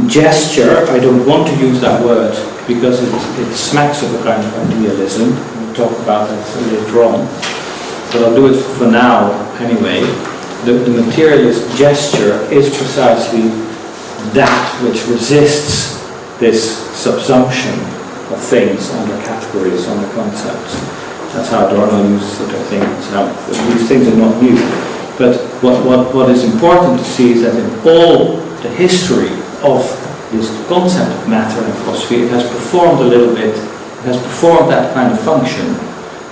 gesture, I don't want to use that word because it smacks of a kind of idealism. We'll talk about that later on. But I'll do it for now anyway. The materialist gesture is precisely that which resists this subsumption of things under categories, under concepts. That's how Adorno uses it, I think. It's how, these things are not new. But what is important to see is that in all the history of this concept of matter and philosophy, it has performed a little bit, it has performed that kind of function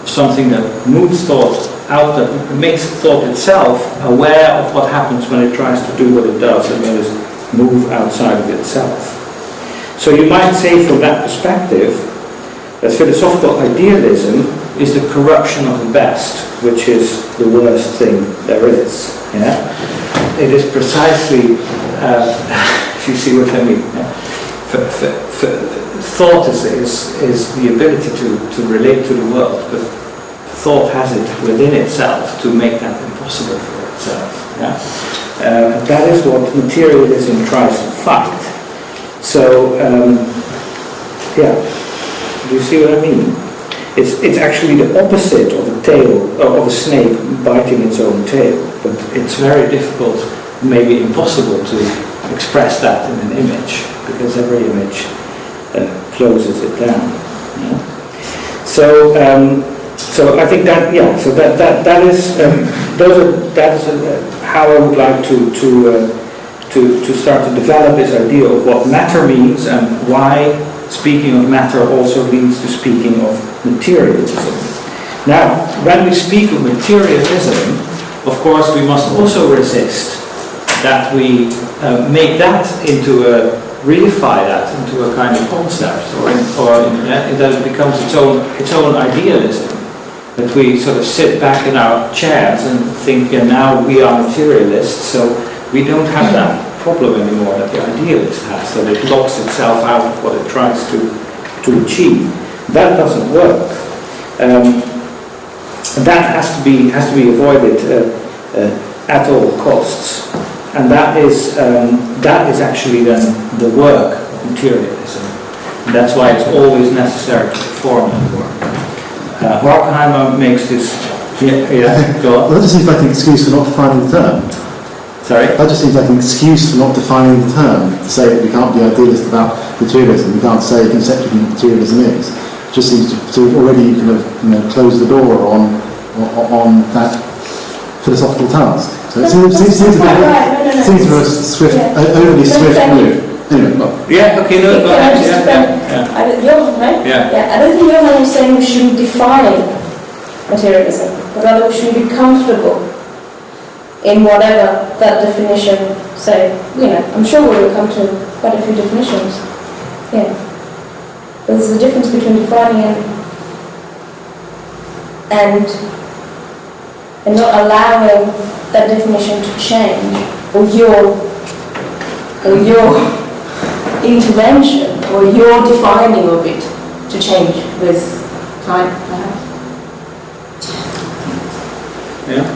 of something that moves thought out, that makes thought itself aware of what happens when it tries to do what it does, and that is move outside of itself. So you might say from that perspective that philosophical idealism is the corruption of the best, which is the worst thing there is. Yeah? It is precisely, if you see what I mean, thought is the ability to relate to the world, but thought has it within itself to make that impossible for itself. Yeah? That is what materialism tries to fight. So, do you see what I mean? It's actually the opposite of a tail, of a snake biting its own tail, but it's very difficult, maybe impossible to express that in an image, because every image closes it down. Yeah? So I think that that is how I would like to start to develop this idea of what matter means and why speaking of matter also leads to speaking of materialism. Now, when we speak of materialism, of course we must also resist that we make that into reify that into a kind of concept, or that it becomes its own idealism. That we sort of sit back in our chairs and think, now we are materialists, so we don't have that problem anymore that the idealist has, that it locks itself out of what it tries to achieve. That doesn't work. That has to be avoided at all costs, and that is actually then the work of materialism. And that's why it's always necessary to perform that work. Horkheimer makes this. Go on. That just seems like an excuse for not defining the term. Sorry? That just seems like an excuse for not defining the term, to say that we can't be idealist about materialism, we can't say conceptually what materialism is. It just seems to already kind of close the door on that philosophical task. So it seems a bit swift, overly swift move. Anyway, well. Yeah, okay, no, go ahead. Johan, right? I don't think Johan is saying we shouldn't define materialism, but rather we should be comfortable in whatever that definition say. I'm sure we will come to quite a few definitions. Yeah. But there's a difference between defining and not allowing that definition to change, or your intervention, or your defining of it to change with time, perhaps. Yeah.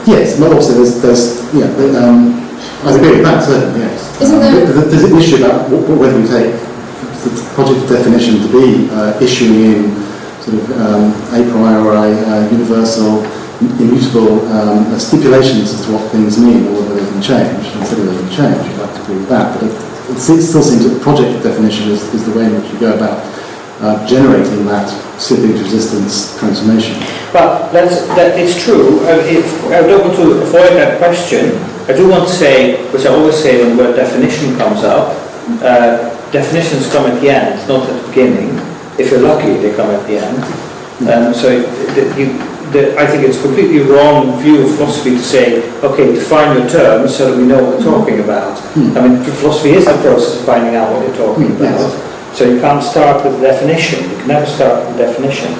Yes, but also I agree with that, certainly, yes. Isn't there... There's an issue about whether we take the project definition to be issuing in sort of a priori or a universal, immutable stipulations as to what things mean, or whether they can change, and whether they can change. I'd like to agree with that, but it still seems that the project definition is the way in which you go about generating that slippage resistance transformation. Well, that is true. I don't want to avoid that question. I do want to say, which I always say when the word definition comes up, definitions come at the end, not at the beginning. If you're lucky, they come at the end. I think it's a completely wrong view of philosophy to say, okay, define your terms so that we know what we're talking about. I mean, philosophy is the process of finding out what you're talking about. Yes. So you can't start with a definition. You can never start with a definition.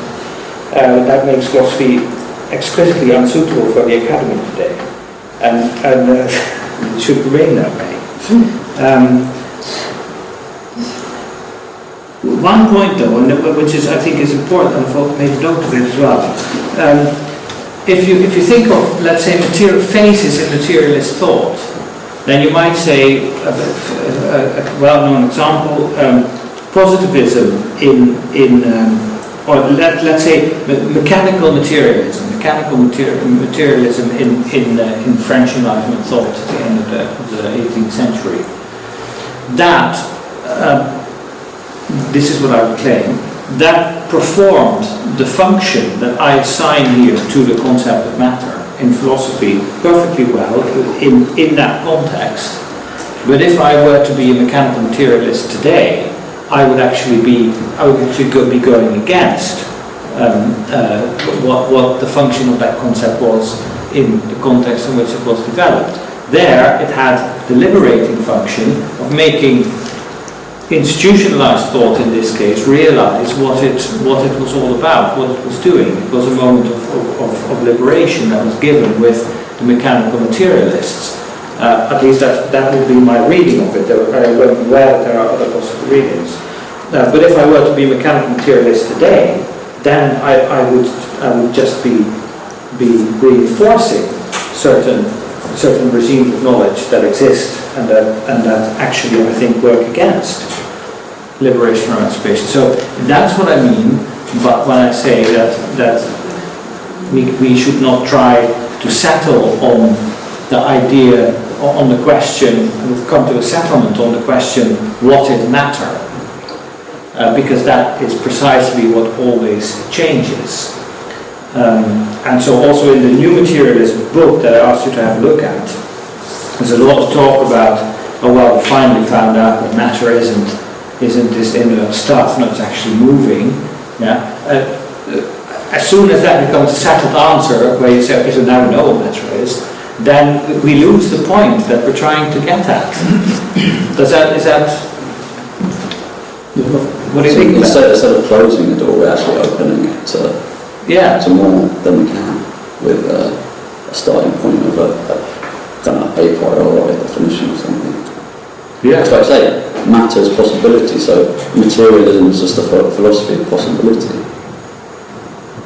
That makes philosophy exquisitely unsuitable for the academy today, and it should remain that way. One point though, and which is I think is important, and I've made a note of it as well. If you think of, let's say, phases in materialist thought, then you might say a well-known example, positivism or let's say mechanical materialism. Materialism in French Enlightenment thought at the end of the 18th century. That. This is what I would claim, that performed the function that I assign here to the concept of matter in philosophy perfectly well in that context. But if I were to be a mechanical materialist today, I would actually be going against what the function of that concept was in the context in which it was developed. There, it had the liberating function of making institutionalized thought, in this case, realize what it was all about, what it was doing. It was a moment of liberation that was given with the mechanical materialists. At least that would be my reading of it. I wasn't aware that there are other possible readings. But if I were to be a mechanical materialist today, then I would just be reinforcing certain regimes of knowledge that exist and that actually I think work against liberation or emancipation. So that's what I mean. But when I say that we should not try to settle on the idea, on the question, come to a settlement on the question, what is matter? Because that is precisely what always changes. And so also in the New Materialism book that I asked you to have a look at, there's a lot of talk about, oh well, we finally found out that matter isn't this inert stuff, no, it's actually moving. Yeah. As soon as that becomes a settled answer, where you say, okay, so now we know what matter is, then we lose the point that we're trying to get at. Is that? What do you think? Instead of closing the door, we're actually opening it to more than we can, with a starting point of a priori definition or something. Yeah. So I say matter is possibility, so materialism is just a philosophy of possibility.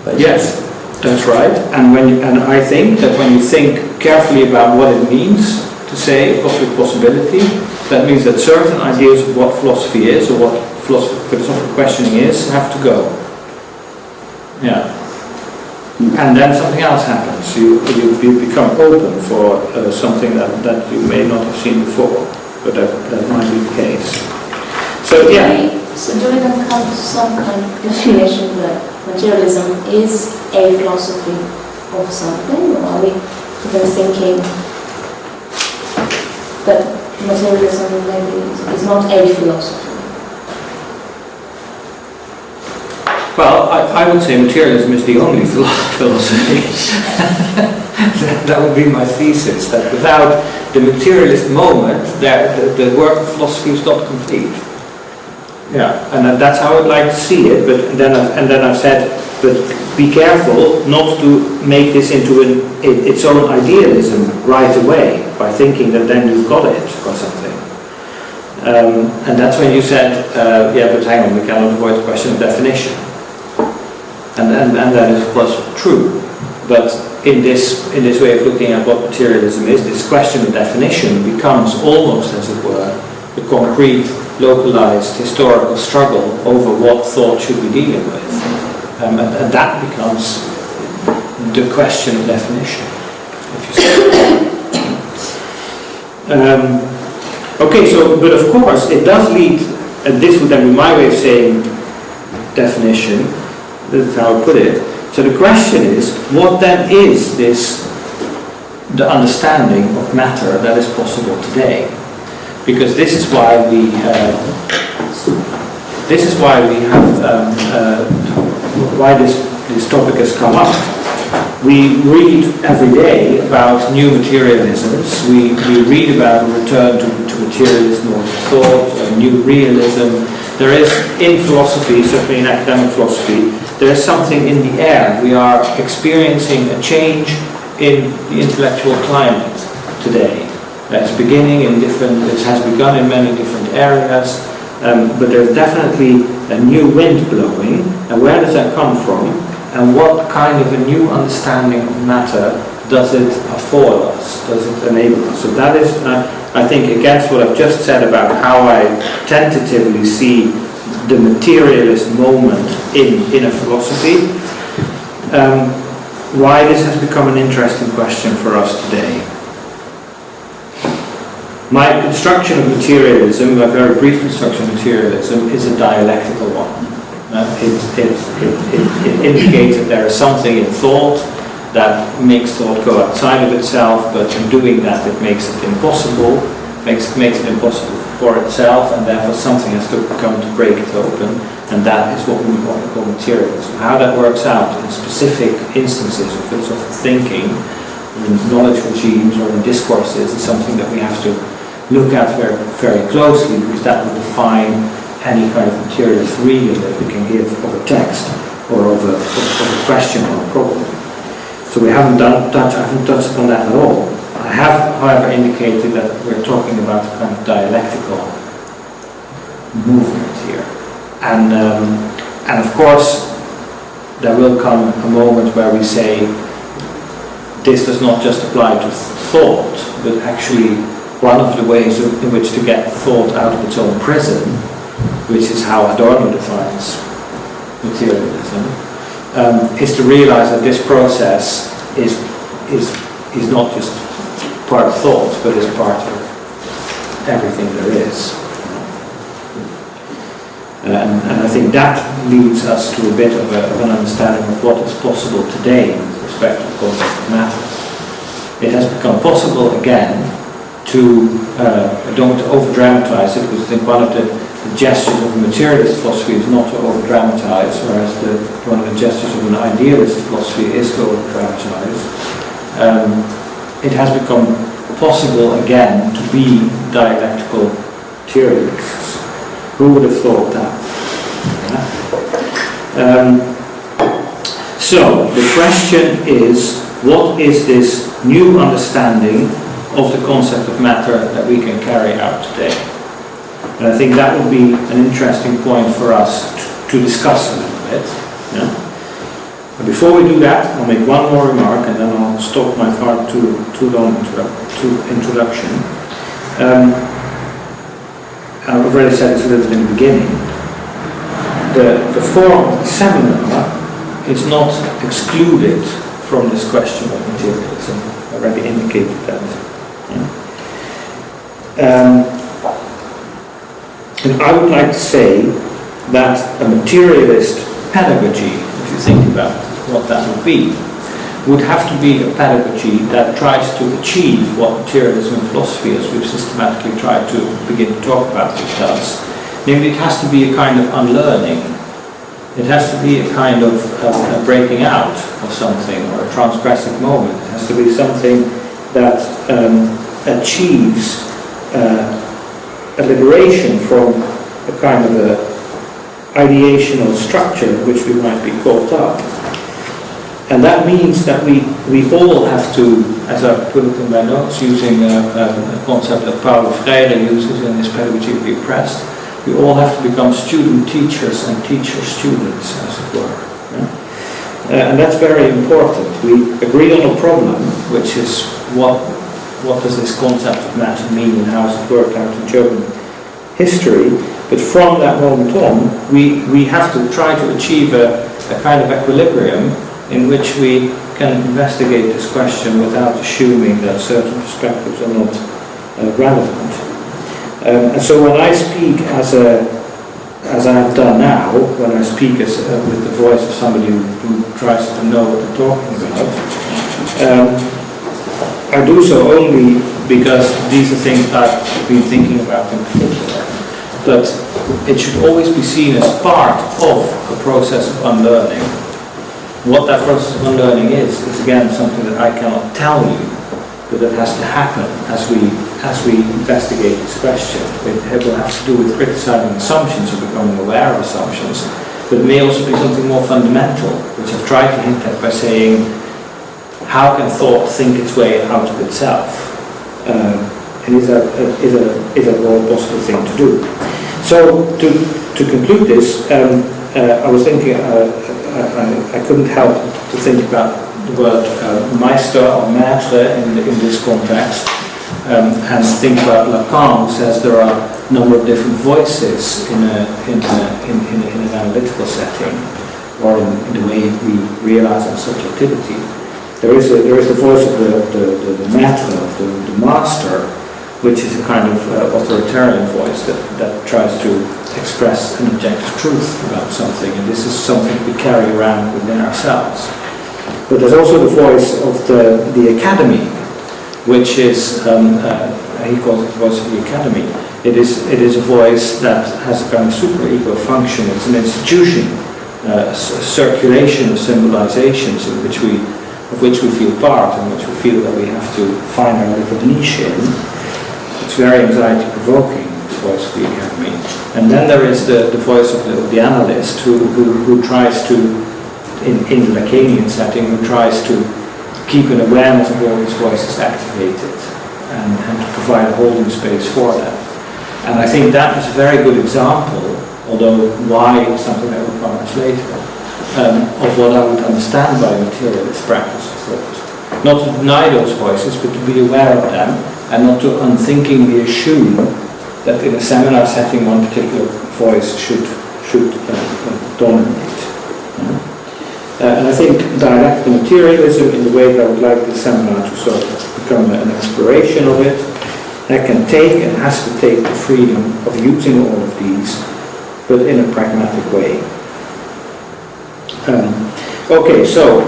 Basically. Yes, that's right. And I think that when you think carefully about what it means to say philosophy of possibility, that means that certain ideas of what philosophy is or what philosophical questioning is have to go. Yeah. And then something else happens. You become open for something that you may not have seen before, but that might be the case. So yeah. So do we then come to some kind of definition that materialism is a philosophy of something, or are we even thinking that materialism maybe is not a philosophy? Well, I would say materialism is the only philosophy. That would be my thesis, that without the materialist moment, the work of philosophy is not complete. Yeah, and that's how I'd like to see it, but then I've said, but be careful not to make this into its own idealism right away, by thinking that then you've got it or something. And that's when you said, but hang on, we cannot avoid the question of definition. And that is of course true, but in this way of looking at what materialism is, this question of definition becomes almost, as it were, the concrete, localized historical struggle over what thought should be dealing with, and that becomes the question of definition. If you say. Okay, so but of course it does lead, and this would then be my way of saying definition. That's how I put it. So the question is, what then is the understanding of matter that is possible today? Because this is why we have why this topic has come up. We read every day about new materialisms. We read about a return to materialist modes of thought, a new realism. There is in philosophy, certainly in academic philosophy, there is something in the air. We are experiencing a change in the intellectual climate today. It's beginning in different, it has begun in many different areas, but there's definitely a new wind blowing. And where does that come from? And what kind of a new understanding of matter does it afford us? Does it enable us? So that is, I think, against what I've just said about how I tentatively see the materialist moment in a philosophy, why this has become an interesting question for us today. My construction of materialism, my very brief construction of materialism, is a dialectical one. It indicates that there is something in thought that makes thought go outside of itself, but in doing that it makes it impossible, makes it impossible for itself, and therefore something has to come to break it open, and that is what we want to call materialism. How that works out in specific instances of philosophical thinking, in knowledge regimes or in discourses, is something that we have to look at very, very closely, because that will define any kind of materialist reading that we can give of a text or of a question or a problem. So we haven't touched on that at all. I have, however, indicated that we're talking about a kind of dialectical movement here. And of course, there will come a moment where we say this does not just apply to thought, but actually one of the ways in which to get thought out of its own prison, which is how Adorno defines materialism, is to realize that this process is not just part of thought, but is part of everything there is. And I think that leads us to a bit of an understanding of what is possible today with respect to the concept of matter. It has become possible again to, don't over-dramatize it, because I think one of the gestures of a materialist philosophy is not to over-dramatize, whereas one of the gestures of an idealist philosophy is to over-dramatize. It has become possible again to be dialectical materialists. Who would have thought that? So, the question is, what is this new understanding of the concept of matter that we can carry out today? And I think that would be an interesting point for us to discuss a little bit. Yeah? But before we do that, I'll make one more remark and then I'll stop my far too long introduction. I've already said this a little in the beginning. The form of the seminar is not excluded from this question of materialism. I already indicated that. And I would like to say that a materialist pedagogy, if you think about what that would be, would have to be a pedagogy that tries to achieve what materialism and philosophy, as we've systematically tried to begin to talk about, it does. Namely, it has to be a kind of unlearning. It has to be a kind of a breaking out of something, or a transgressive moment. It has to be something that achieves a liberation from a kind of a ideational structure in which we might be caught up. And that means that we all have to, as I put it in my notes, using a concept that Paulo Freire uses in his Pedagogy of the Oppressed, we all have to become student teachers and teacher students, as it were. Yeah? And that's very important. We agree on a problem, which is what does this concept of matter mean and how has it worked out in German history. But from that moment on, we have to try to achieve a kind of equilibrium in which we can investigate this question without assuming that certain perspectives are not relevant. And so when I speak as I have done now, when I speak with the voice of somebody who tries to know what they're talking about, I do so only because these are things I've been thinking about in particular. But it should always be seen as part of a process of unlearning. What that process of unlearning is again something that I cannot tell you, but that has to happen as we investigate this question. It will have to do with criticizing assumptions or becoming aware of assumptions, but it may also be something more fundamental, which I've tried to hint at by saying, how can thought think its way out of itself? is a more possible thing to do. So to conclude this, I was thinking, I couldn't help to think about the word meister or maître in this context, and think about Lacan, who says there are a number of different voices in an analytical setting, or in the way we realize our subjectivity. There is the voice of the maître, of the master, which is a kind of authoritarian voice that tries to express an objective truth about something, and this is something we carry around within ourselves. But there's also the voice of the academy, which is, he calls it the voice of the academy. It is a voice that has a kind of super-ego function. It's an institution, a circulation of symbolizations of which we feel part, and which we feel that we have to find our little niche in. It's very anxiety-provoking, this voice of the academy. And then there is the voice of the analyst who tries to, in the Lacanian setting, who tries to keep an awareness of all these voices activated and to provide a holding space for them. And I think that is a very good example, although why is something that will come much later, of what I would understand by materialist practice of thought. Not to deny those voices, but to be aware of them, and not to unthinkingly assume that in a seminar setting one particular voice should dominate. And I think dialectical materialism, in the way that I would like this seminar to sort of become an exploration of it, that can take and has to take the freedom of using all of these, but in a pragmatic way. Okay, so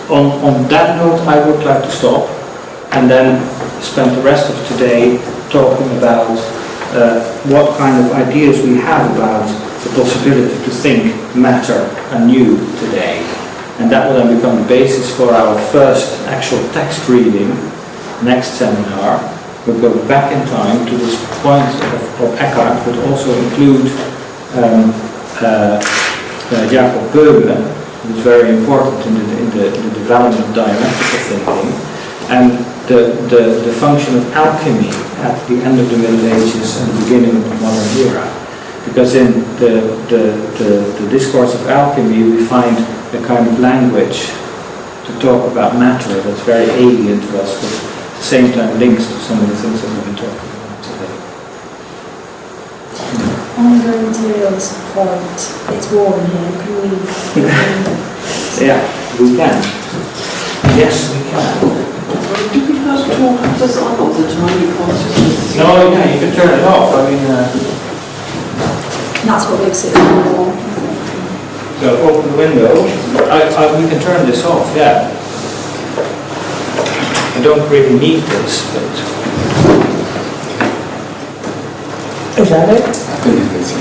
on that note I would like to stop and then spend the rest of today talking about what kind of ideas we have about the possibility to think matter anew today. And that will then become the basis for our first actual text reading next seminar. We'll go back in time to this point of Eckhart, but also include Jacob Boehme, who is very important in the development of dialectical thinking, and the function of alchemy at the end of the Middle Ages and the beginning of the modern era. Because in the discourse of alchemy we find a kind of language to talk about matter that's very alien to us, but at the same time links to some of the things that we've been talking about today. On the materials point, it's warm here, can we... Yeah, we can. Yes, we can. Do we have to have this on all the time because No, yeah, you can turn it off. I mean... That's what makes it more. So open the window. We can turn this off, yeah. I don't really need this, but... Is that it? I think it is.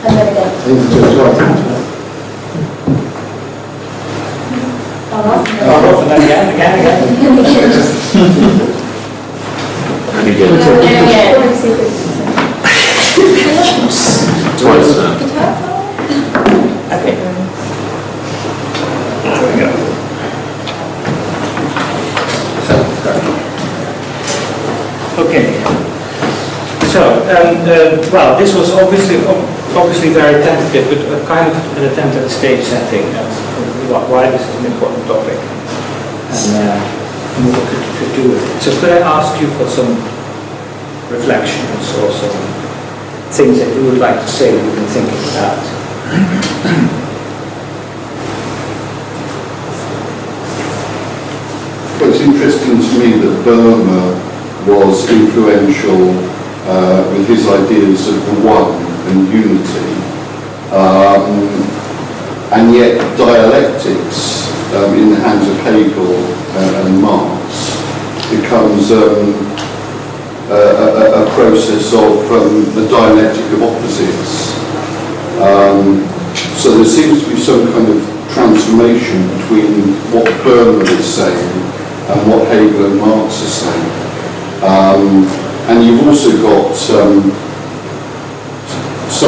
And then again. Off and then again. Twice now. Okay. There we go. Okay. So, well, this was obviously very tentative, but kind of an attempt at a stage setting of why this is an important topic and what we could do with it. So, could I ask you for some reflections or some things that you would like to say that you've been thinking about? Well, it's interesting to me that Boehme was influential with his ideas of the one and unity, and yet dialectics in the hands of Hegel and Marx becomes a process of the dialectic of opposites. So there seems to be some kind of transformation between what Boehme is saying and what Hegel and Marx are saying. And you've also got some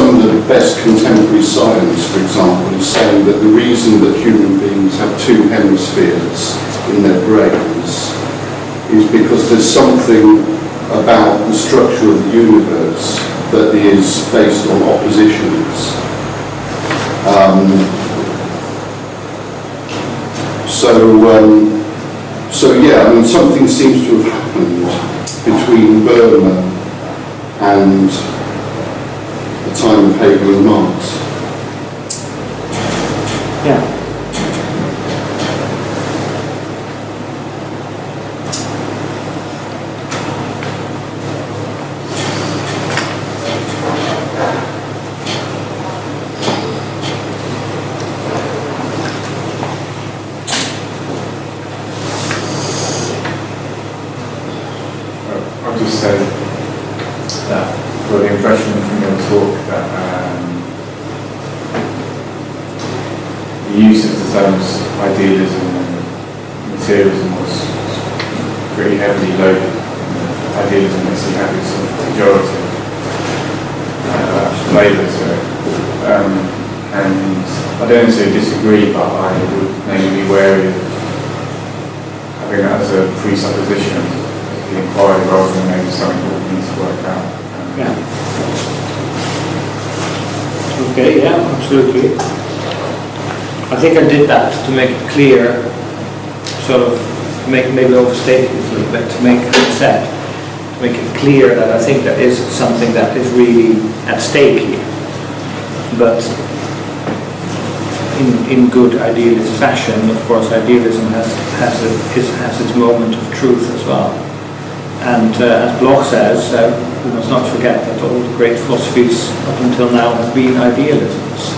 of the best contemporary science, for example, is saying that the reason that human beings have two hemispheres in their brains is because there's something about the structure of the universe that is based on oppositions. So yeah, I mean, something seems to have happened between Boehme and the time of Hegel and Marx. Yeah. I'll just say that I got the impression from your talk that the use of the terms idealism and materialism was pretty heavily loaded. Idealism makes you have this sort of pejorative flavour to it. And I don't necessarily disagree, but I would maybe be wary of having that as a presupposition. The inquiry rather than maybe something that we need to work out. Yeah. Okay, yeah, absolutely. I think I did that to make it clear, sort of, maybe overstate it a little bit, to make it clear that I think there is something that is really at stake here. But in good idealist fashion, of course, idealism has its moment of truth as well. And as Bloch says, we must not forget that all the great philosophies up until now have been idealisms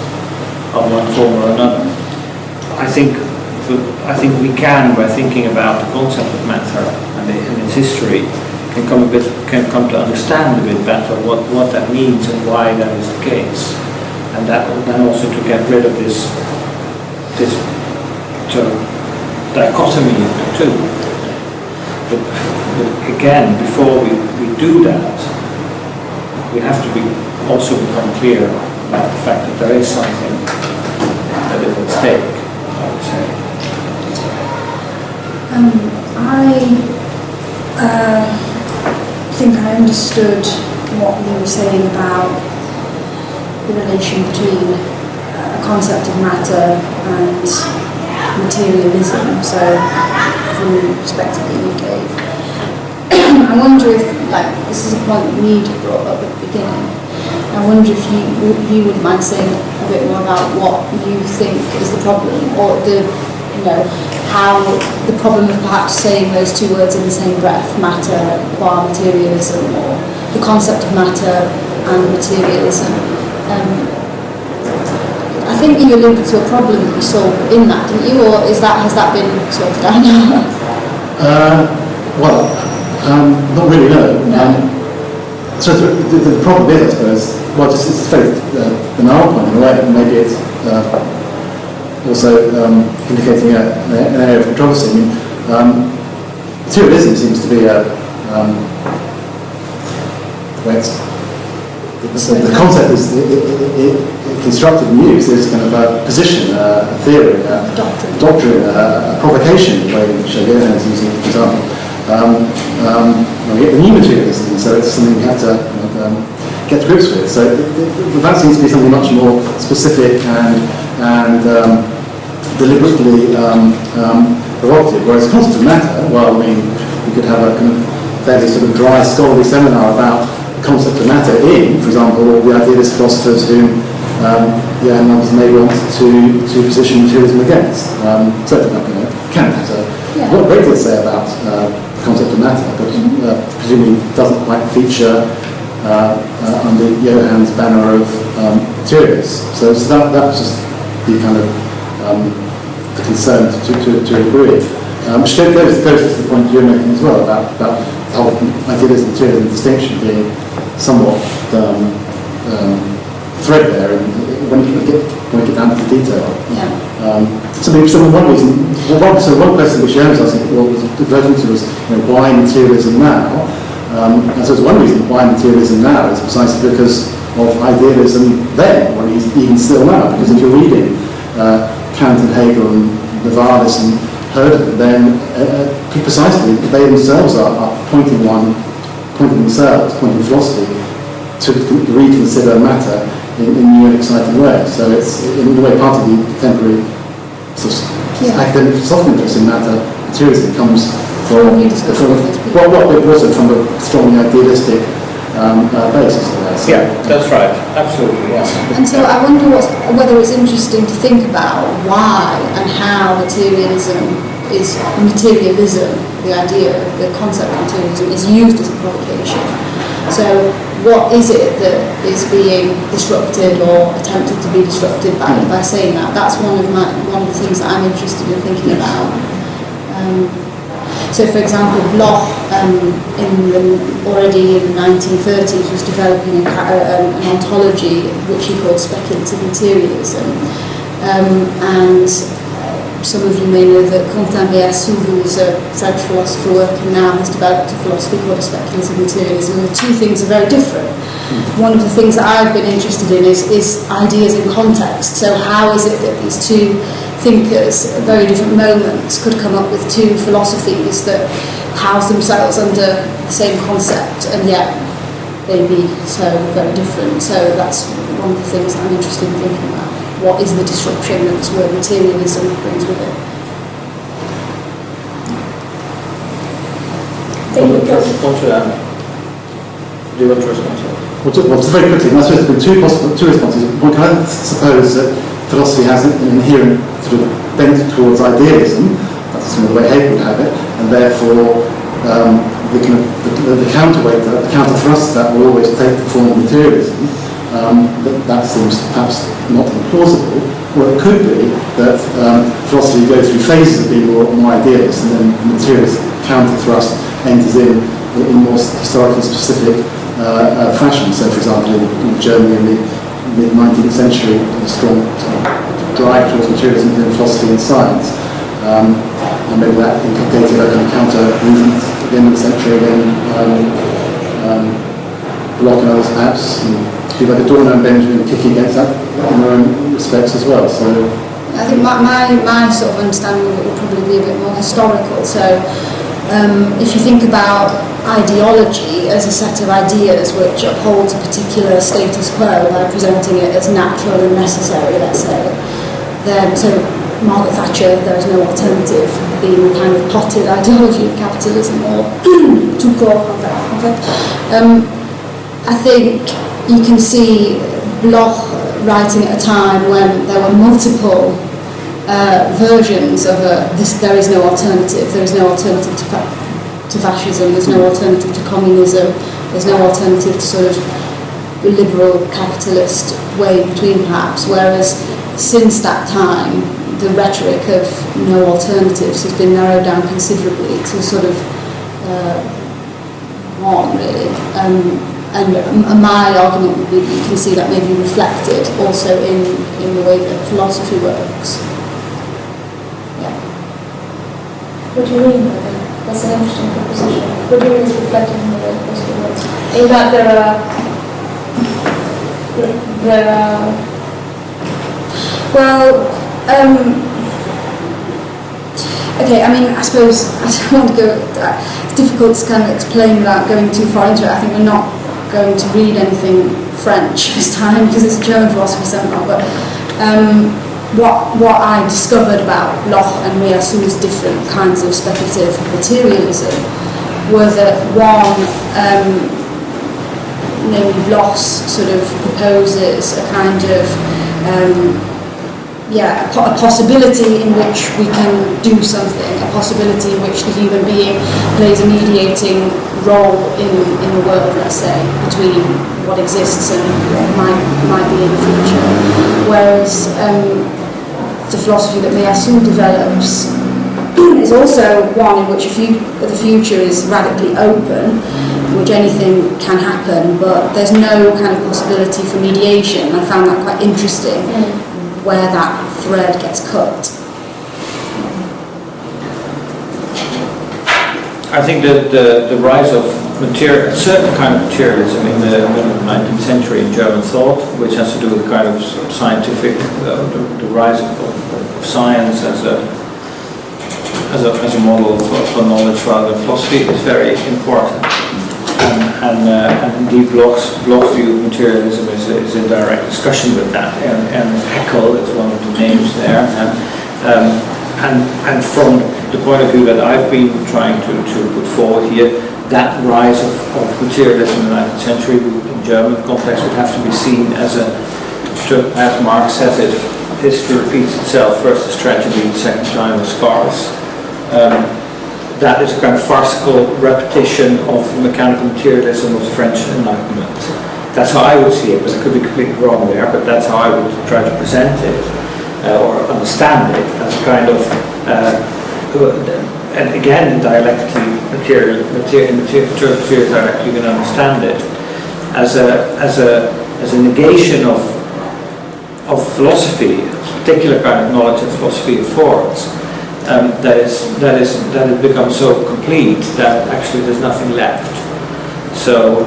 of one form or another. I think we can, by thinking about the concept of matter and its history, can come to understand a bit better what that means and why that is the case, and that then also to get rid of this sort of dichotomy in the two. But again, before we do that, we have to also become clear about the fact that there is something that is at stake, I would say. I think I understood what you were saying about the relation between a concept of matter and materialism, so from the perspective that you gave. I wonder if, this is a point that Mead brought up at the beginning, I wonder if you wouldn't mind saying a bit more about what you think is the problem, or how the problem of perhaps saying those two words in the same breath, matter qua materialism, or the concept of matter and materialism. I think you alluded to a problem that you saw in that, didn't you? Or has that been sorted out now? Not really, no. So the problem is, I suppose, it's a very banal point in a way, and maybe it's also indicating an area of controversy. I mean, materialism seems to be the concept is constructed and used as kind of a position, a theory, a doctrine, a provocation, the way Johan is using it, for example. We get the new materialism, so it's something we have to get to grips with. So that seems to be something much more specific and deliberately provocative, whereas the concept of matter, well, I mean, we could have a kind of fairly sort of dry scholarly seminar about concept of matter in, for example, the idealist philosophers whom others may want to position materialism against. So, Kant has a lot great to say about the concept of matter, but presumably doesn't quite feature under Johan's banner of materialists. So that was just the kind of the concern to agree. Which goes to the point you're making as well about the whole idealism materialism distinction being somewhat threadbare when you get down to the detail. One question which Johan was asking, was diverting to was why materialism now? I suppose one reason why materialism now is precisely because of idealism then, or even still now. Because if you're reading Kant and Hegel and Novalis and heard of it, then precisely they themselves are pointing philosophy to reconsider matter in new and exciting ways. So it's in a way part of the contemporary sort of academic philosophical interest in matter. Materialism comes from also from a strongly idealistic basis. Yeah, that's right. Absolutely, yeah. And so I wonder whether it's interesting to think about why and how materialism, the idea, the concept of materialism is used as a provocation. So what is it that is being disrupted or attempted to be disrupted by saying that? That's one of the things that I'm interested in thinking about. So, for example, Bloch, already in the 1930s, was developing an ontology which he called speculative materialism. And some of you may know that Continental, who is a French philosopher working now, has developed a philosophy called speculative materialism. And the two things are very different. One of the things that I've been interested in is ideas in context. So how is it that these two thinkers at very different moments could come up with two philosophies that house themselves under the same concept and yet they be so very different? So that's one of the things that I'm interested in thinking about. What is the disruption that this word materialism brings with it? Do you want to respond to that? Well, just very quickly, I suppose there have been two responses. One can suppose that philosophy has an inherent sort of bent towards idealism, that's some of the way Hegel would have it, and therefore the counterweight, the counter-thrust that will always take the form of materialism. That seems perhaps not implausible. Or it could be that philosophy goes through phases of being more idealist, and then the materialist counter-thrust enters in more historically specific fashion. So, for example, in Germany in the mid-19th century, a strong drive towards materialism in philosophy and science. And maybe that implicated a kind of counter-movement at the end of the century, again, Locke and others perhaps, and people like Adorno and Benjamin kicking against that in their own respects as well. So I think my sort of understanding of it would probably be a bit more historical. So if you think about ideology as a set of ideas which upholds a particular status quo by presenting it as natural and necessary, let's say, then so Margaret Thatcher, there is no alternative, being the kind of potted ideology of capitalism, or tout court, en fait. I think you can see Bloch writing at a time when there were multiple versions of there is no alternative. There is no alternative to fascism. There's no alternative to communism. There's no alternative to sort of liberal capitalist way between, perhaps. Whereas since that time, the rhetoric of no alternatives has been narrowed down considerably to sort of one, really. And my argument would be that you can see that maybe reflected also in the way that philosophy works. Yeah. What do you mean by that? That's an interesting proposition. What do you mean is reflected in the way philosophy works? In that there are well, okay, I mean, I suppose I don't want to go, it's difficult to kind of explain without going too far into it. I think we're not going to read anything French this time because it's a German philosophy seminar, but what I discovered about Bloch and Meillassoul's different kinds of speculative materialism were that one, namely Bloch's sort of proposes a kind of a possibility in which we can do something, a possibility in which the human being plays a mediating role in the world, let's say, between what exists and what might be in the future. Whereas the philosophy that Meillassoul develops is also one in which the future is radically open, in which anything can happen, but there's no kind of possibility for mediation. I found that quite interesting, where that thread gets cut. I think that the rise of a certain kind of materialism in the middle of the 19th century in German thought, which has to do with kind of scientific, the rise of science as a as a model for knowledge rather than philosophy is very important. And indeed Bloch's view of materialism is in direct discussion with that. And Haeckel is one of the names there. And from the point of view that I've been trying to put forward here, that rise of materialism in the 19th century in German context would have to be seen as Marx says it, history repeats itself, first as tragedy, second time as farce. That is a kind of farcical repetition of the mechanical materialism of the French Enlightenment. That's how I would see it, but I could be completely wrong there, but that's how I would try to present it, or understand it, as a kind of, and again, dialectically material dialectic, you can understand it, as a negation of philosophy, a particular kind of knowledge that philosophy affords. That it becomes so complete that actually there's nothing left. So,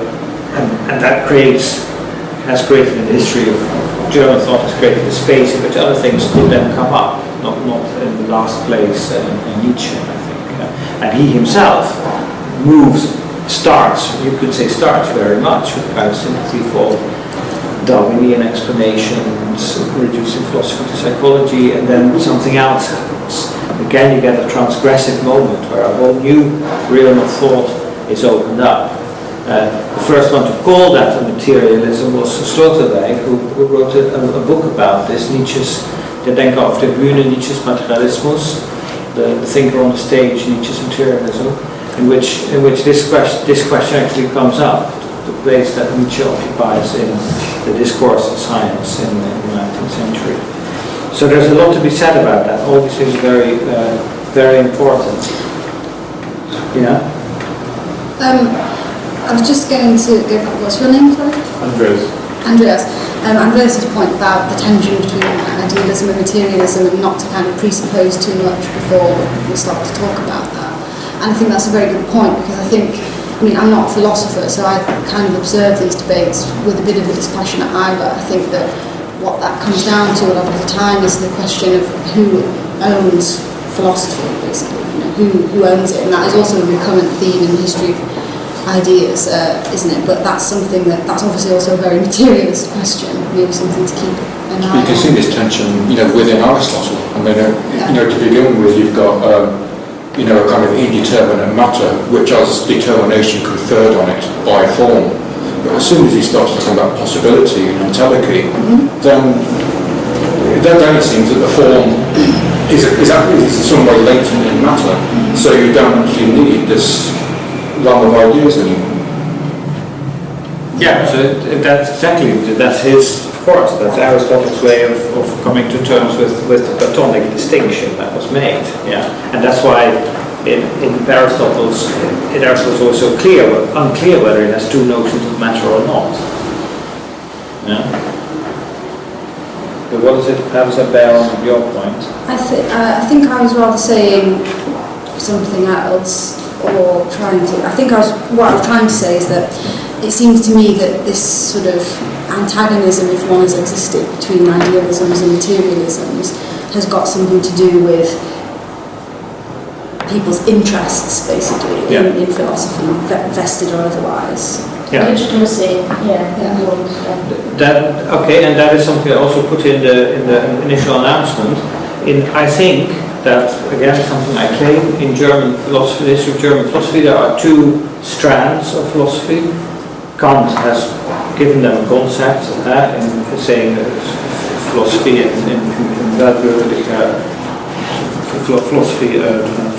and that has created in the history of German thought, has created a space in which other things could then come up, not in the last place in Nietzsche, I think. And he himself starts very much with a kind of sympathy for Darwinian explanations, reducing philosophy to psychology, and then something else happens. Again, you get a transgressive moment where a whole new realm of thought is opened up. The first one to call that a materialism was Sloterdijk, who wrote a book about this, Nietzsche's Der Denker auf der Bühne, Nietzsche's Materialismus, the thinker on the stage, Nietzsche's materialism, in which this question actually comes up, the place that Nietzsche occupies in the discourse of science in the 19th century. So there's a lot to be said about that. All these things are very, very important. Yeah? I was just going to go back. What's your name, sorry? Andreas. Andreas' point about the tension between idealism and materialism, and not to kind of presuppose too much before we start to talk about that. And I think that's a very good point, because I'm not a philosopher, so I kind of observe these debates with a bit of a dispassionate eye, but I think that what that comes down to a lot of the time is the question of who owns philosophy, basically, who owns it, and that is also a recurrent theme in the history of ideas, isn't it? But that's something that's obviously also a very materialist question, maybe something to keep an eye on. You can see this tension, within Aristotle. To begin with, you've got, a kind of indeterminate matter, which has determination conferred on it by form. But as soon as he starts talking about possibility and entelechy, then it seems that the form is in some way latent in matter, so you don't actually need this realm of ideas anymore. Yeah, so that's Aristotle's way of coming to terms with the Platonic distinction that was made. Yeah, and that's why in Aristotle's also unclear whether it has two notions of matter or not. Yeah. But how does that bear on your point? I think I was rather saying something else, or what I was trying to say is that it seems to me that this sort of antagonism, if one has existed, between idealisms and materialisms has got something to do with people's interests, basically, in philosophy, vested or otherwise. Yeah. Legitimacy, and that is something I also put in the initial announcement. I think that, again, something I claim in German philosophy, the history of German philosophy, there are two strands of philosophy. Kant has given them a concept in saying philosophy in philosophy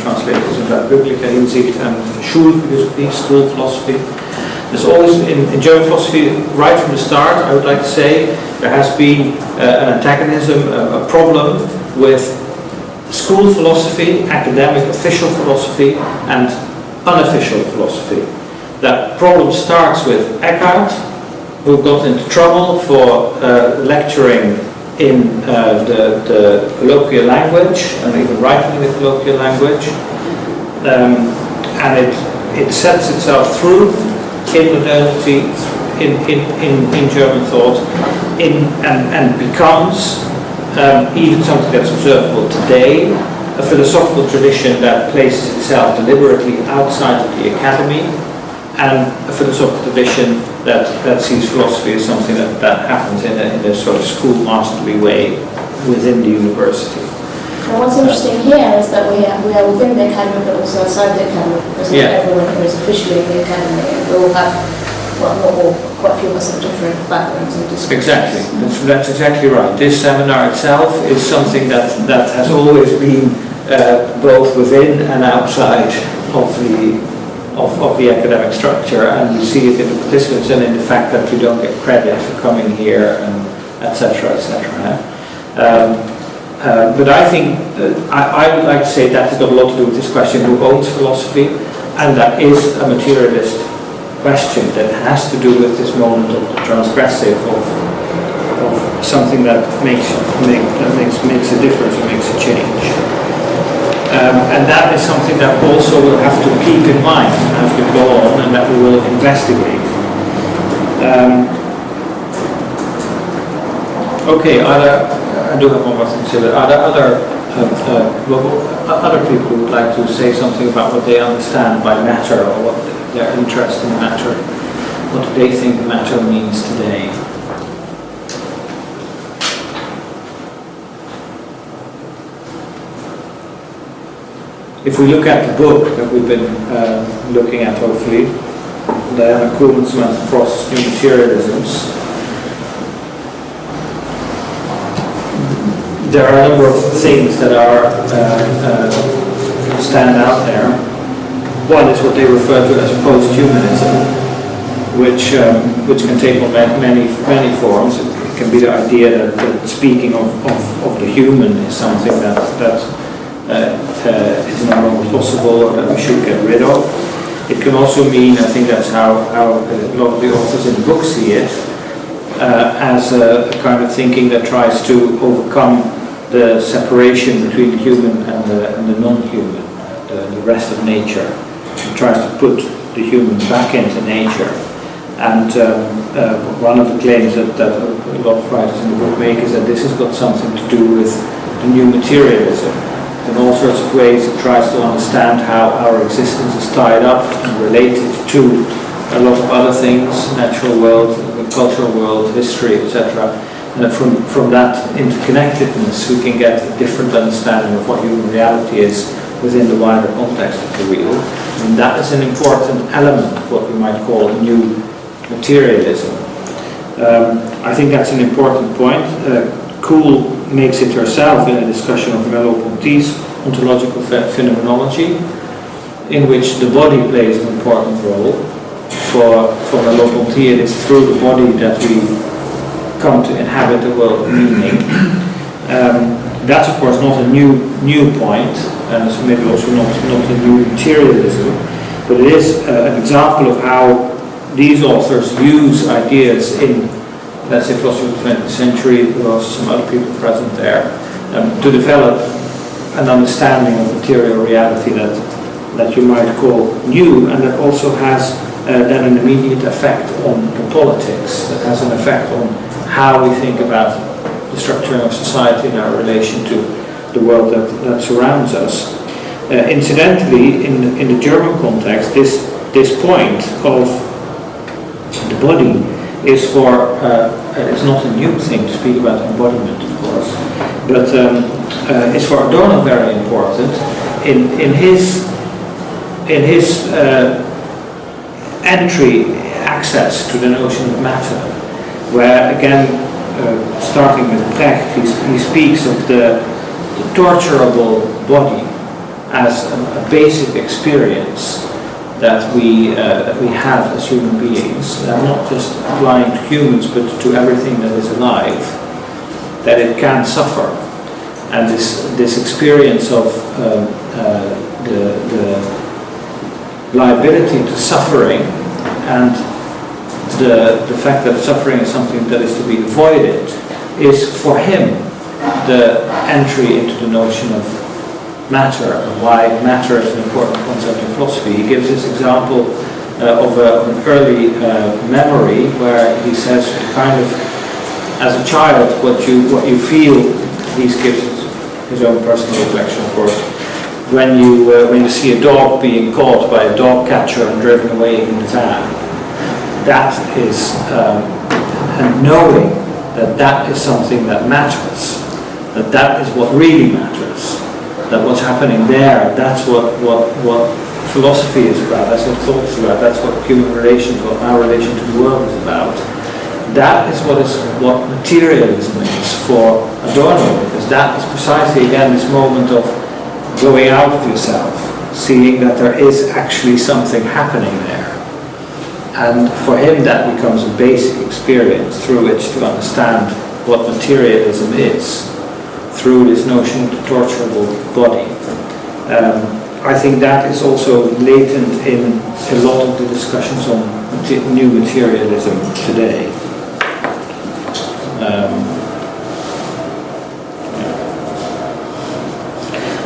translated as Weltbürgerliche Hinsicht and Schulphilosophie, school philosophy. There's always, in German philosophy, right from the start, I would like to say, there has been an antagonism, a problem with school philosophy, academic, official philosophy, and unofficial philosophy. That problem starts with Eckhart, who got into trouble for lecturing in the colloquial language, and even writing in the colloquial language. And it sets itself through in modernity, in German thought, and becomes even something that's observable today, a philosophical tradition that places itself deliberately outside of the academy, and a philosophical tradition that sees philosophy as something that happens in a sort of school masterly way within the university. And what's interesting here is that we are within the academy but also outside the academy, because not everyone here is officially in the academy, and we all have, well, not all, quite a few of us have different backgrounds and disciplines. Exactly, that's exactly right. This seminar itself is something that has always been both within and outside of the academic structure, and you see it in the participants and in the fact that you don't get credit for coming here, and etc. But I think I would like to say that has got a lot to do with this question: who owns philosophy? And that is a materialist question that has to do with this moment of the transgressive, of something that makes a difference and makes a change. And that is something that also we'll have to keep in mind as we go on, and that we will investigate. Okay, I do have one more thing to say, but are there other people who would like to say something about what they understand by matter, or what their interest in matter, what do they think matter means today? If we look at the book that we've been looking at, hopefully, Diana Kuhlman's Frost's New Materialisms, there are a number of things that are stand out there. One is what they refer to as post-humanism, which can take on many forms. It can be the idea that speaking of the human is something that is no longer possible, or that we should get rid of. It can also mean, I think that's how a lot of the authors in the book see it, as a kind of thinking that tries to overcome the separation between the human and the non-human, the rest of nature. It tries to put the human back into nature. And one of the claims that a lot of writers in the book make is that this has got something to do with the new materialism. In all sorts of ways it tries to understand how our existence is tied up and related to a lot of other things, natural world, the cultural world, history, etc. And that from that interconnectedness we can get a different understanding of what human reality is within the wider context of the real. And that is an important element of what we might call new materialism. I think that's an important point. Kuhl makes it herself in a discussion of Merleau-Ponty's ontological phenomenology, in which the body plays an important role. For Merleau-Ponty, it is through the body that we come to inhabit the world of meaning. That's of course not a new point, so maybe also not a new materialism, but it is an example of how these authors use ideas in, let's say, philosophy of the 20th century, there were also some other people present there, to develop an understanding of material reality that you might call new, and that also has then an immediate effect on politics, that has an effect on how we think about the structuring of society and our relation to the world that surrounds us. Incidentally, in the German context, this point of the body is it's not a new thing to speak about embodiment, of course, but it's for Adorno very important in his access to the notion of matter, where again, starting with Brecht, he speaks of the torturable body as a basic experience that we have as human beings, not just applying to humans but to everything that is alive, that it can suffer. And this experience of the liability to suffering, and the fact that suffering is something that is to be avoided, is for him the entry into the notion of matter, and why matter is an important concept in philosophy. He gives this example of an early memory where he says, kind of, as a child, what you feel, he gives his own personal reflection, of course. When you see a dog being caught by a dog catcher and driven away in the van, that is and knowing that is something that matters, that is what really matters, that what's happening there, that's what philosophy is about, that's what thought is about, that's what human relations, what our relation to the world is about. That is what materialism is for Adorno, because that is precisely again this moment of going out of yourself, seeing that there is actually something happening there. And for him that becomes a basic experience through which to understand what materialism is, through this notion of the torturable body. I think that is also latent in a lot of the discussions on new materialism today.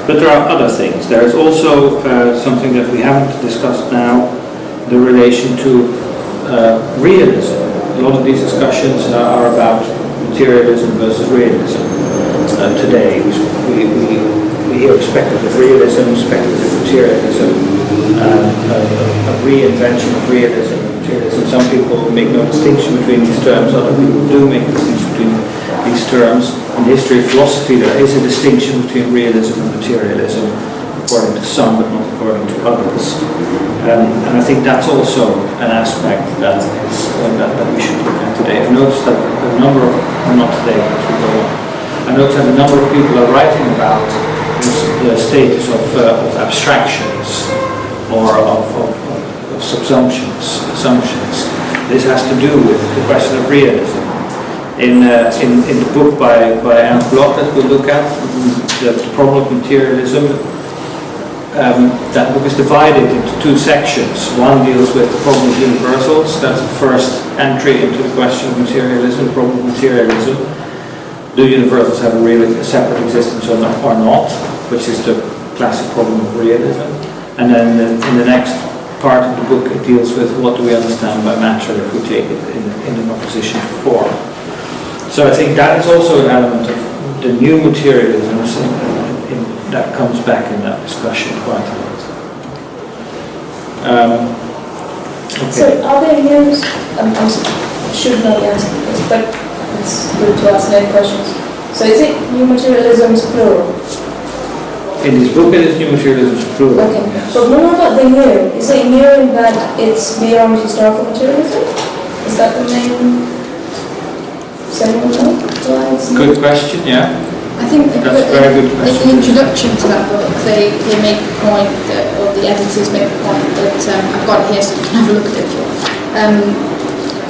But there are other things. There is also something that we haven't discussed now, the relation to realism. A lot of these discussions are about materialism versus realism. Today we hear speculative realism, speculative materialism, a reinvention of realism and materialism. Some people make no distinction between these terms, other people do make a distinction between these terms. In the history of philosophy there is a distinction between realism and materialism, according to some but not according to others. And I think that's also an aspect that we should look at today. I've noticed that a number of, not today, but as we go on, I noticed that a number of people are writing about the status of abstractions or of assumptions. This has to do with the question of realism. In the book by Ernst Bloch that we'll look at, the problem of materialism, that book is divided into two sections. One deals with the problem of universals, that's the first entry into the question of materialism, the problem of materialism. Do universals have a separate existence or not, which is the classic problem of realism. And then in the next part of the book it deals with what do we understand by matter if we take it in an opposition to form. So I think that is also an element of the new materialism that comes back in that discussion quite a lot. Okay. So are there views, I should know the answer to this, but it's good to ask any questions. So is it new materialism is plural? In this book it is new materialism is plural. Okay, yes. but what about the new? Is it new in that it's beyond historical materialism? Is that the main... Good question, yeah. I think that's a very good question. In the introduction to that book, they make the point that, or the editors make the point that, I've got it here so you can have a look at it if you want.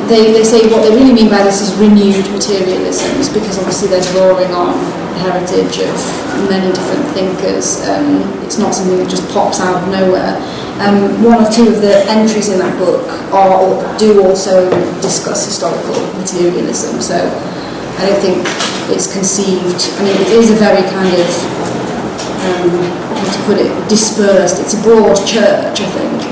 They say what they really mean by this is renewed materialisms, because obviously they're drawing on the heritage of many different thinkers. It's not something that just pops out of nowhere. One or two of the entries in that book do also discuss historical materialism, so I don't think it's conceived, I mean it is a very kind of, how to put it, dispersed, it's a broad church I think,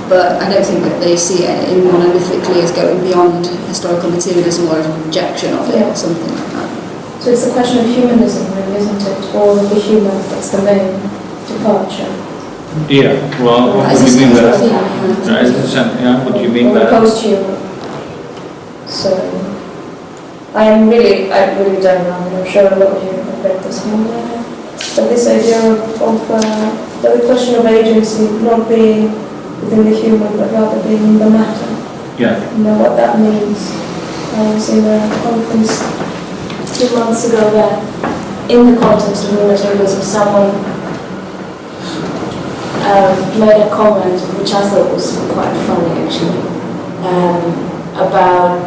but I don't think that they see it in monolithically as going beyond historical materialism or a rejection of it or something like that. So it's a question of humanism really, isn't it? Or the human, that's the main departure. Yeah, well, what do you mean by that? What do you mean by that? Post-human. So, I really don't know, I'm sure a lot of you have read this one. But this idea of the question of agency not being within the human, but rather being in the matter. Yeah. You know what that means. I was in a conference 2 months ago where, in the context of new materialism, someone made a comment which I thought was quite funny actually, about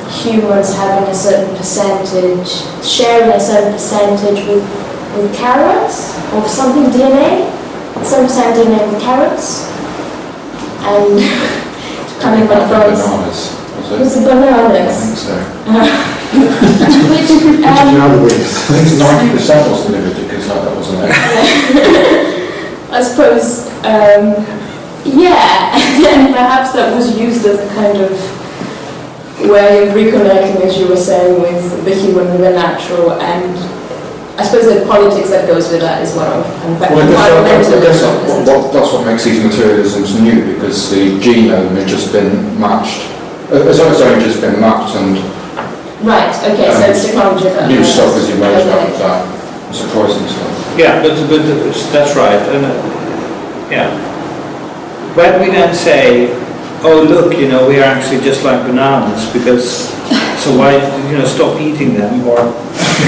humans having a certain percentage, sharing a certain percentage with carrots or something, DNA, some percent DNA with carrots, and kind of like those. Was it bananas? I think so. Which, I think 90% was delivered because that wasn't it. I suppose, yeah, and then perhaps that was used as a kind of way of reconnecting, as you were saying, with the human and the natural, and I suppose the politics that goes with that is what I'm that's what makes these materialisms new, because the genome has just been matched. It's only just been mapped, and right. Okay, so it's technology. New stuff has emerged out of that. Surprising stuff. Yeah, but that's right. And yeah, when we then say, oh look, we are actually just like bananas, because so why stop eating them, or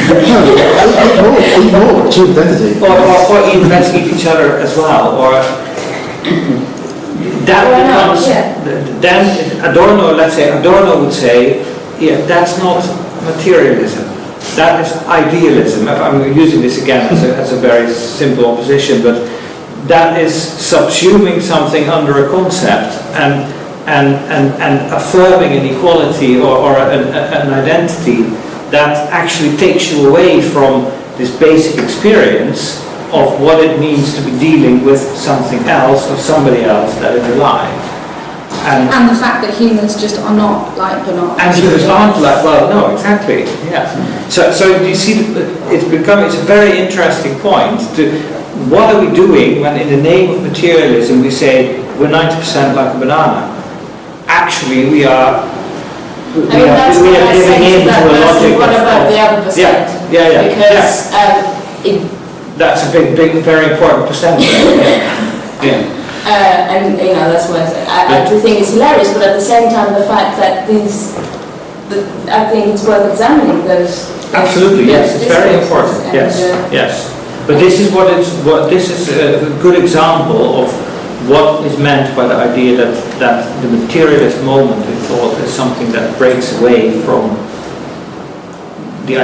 eat more, achieve identity, or let's eat each other as well, or that becomes then Adorno would say, yeah, that's not materialism, that is idealism. I'm using this again as a very simple opposition, but that is subsuming something under a concept and affirming an equality or an identity that actually takes you away from this basic experience of what it means to be dealing with something else or somebody else that is alive. And the fact that humans just are not like bananas. And humans aren't like, well, no, exactly, yeah. So you see, it's a very interesting point to, what are we doing when in the name of materialism we say we're 90% like a banana? Actually, we are living into a logic. What about the other percent? Yeah. Because that's a big, very important percentage. Yeah. And that's why I do think it's hilarious, but at the same time, the fact that I think it's worth examining those. Absolutely, yes, it's very important. Yes. But this is this is a good example of what is meant by the idea that the materialist moment in thought is something that breaks away from the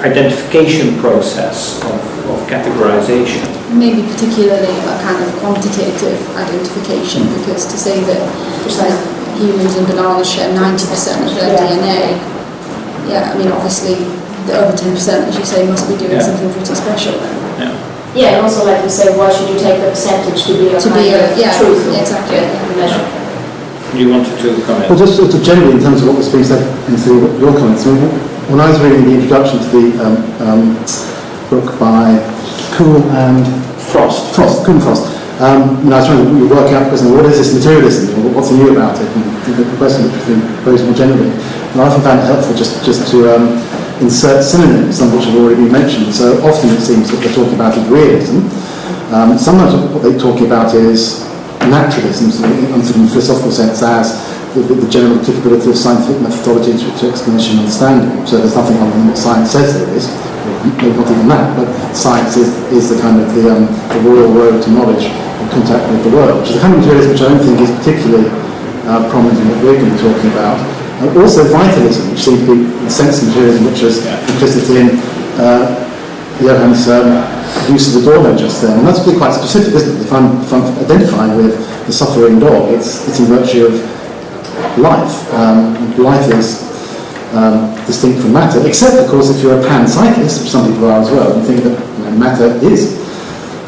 identification process of categorization. Maybe particularly a kind of quantitative identification, because to say that humans and bananas share 90% of their DNA, obviously the other 10%, as you say, must be doing something pretty special then. Yeah, and also like you say, why should you take the percentage to be a truth? Exactly. Measure. You wanted to comment? Well, just generally in terms of what was being said into your comments, when I was reading the introduction to the book by Kuhl and Frost, I was trying to work out, what is this materialism? What's new about it? And the question that's been posed more generally. And I often found it helpful just to insert synonyms, some of which have already been mentioned. So often it seems that they're talking about is realism. Sometimes what they're talking about is naturalism, in the philosophical sense, as the general applicability of scientific methodology to explanation and understanding. So there's nothing other than what science says there is, maybe not even that, but science is the kind of the royal road to knowledge and contact with the world, which is the kind of materialism which I don't think is particularly prominent in what we're going to be talking about. And also vitalism, which seems to be the sense of materialism which was implicit in Johan's use of the doorway just then. And that's really quite specific, isn't it? If I'm identifying with the suffering dog, it's in virtue of life. Life is distinct from matter, except, of course, if you're a panpsychist, which some people are as well, you think that matter is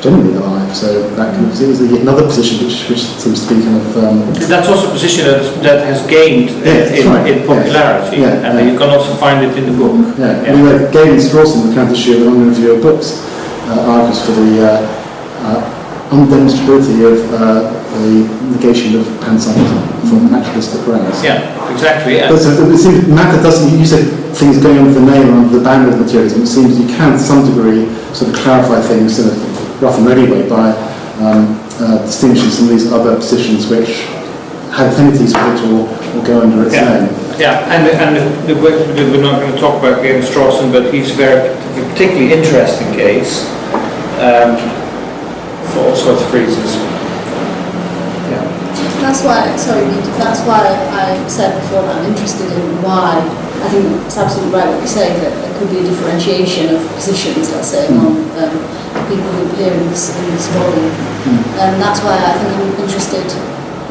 generally alive. So that is another position which seems to be kind of... That's also a position that has gained in popularity, and you can also find it in the book. Anyway, Galen Strawson, the Count Issue of an Review of Books, argues for the undemonstrability of the negation of panpsychism from naturalistic grounds. Yeah, exactly. But it seems matter doesn't, you said things going under the nail under the boundary of materialism, it seems you can to some degree sort of clarify things in a rough and ready way by distinguishing some of these other positions which have affinities with it or go under its name. Yeah, and we're not going to talk about Galen Strawson, but he's a particularly interesting case for all sorts of reasons. That's why I said before that I'm interested in why. I think it's absolutely right what you say, that there could be a differentiation of positions, let's say, among people who appear in this volume. And that's why I think I'm interested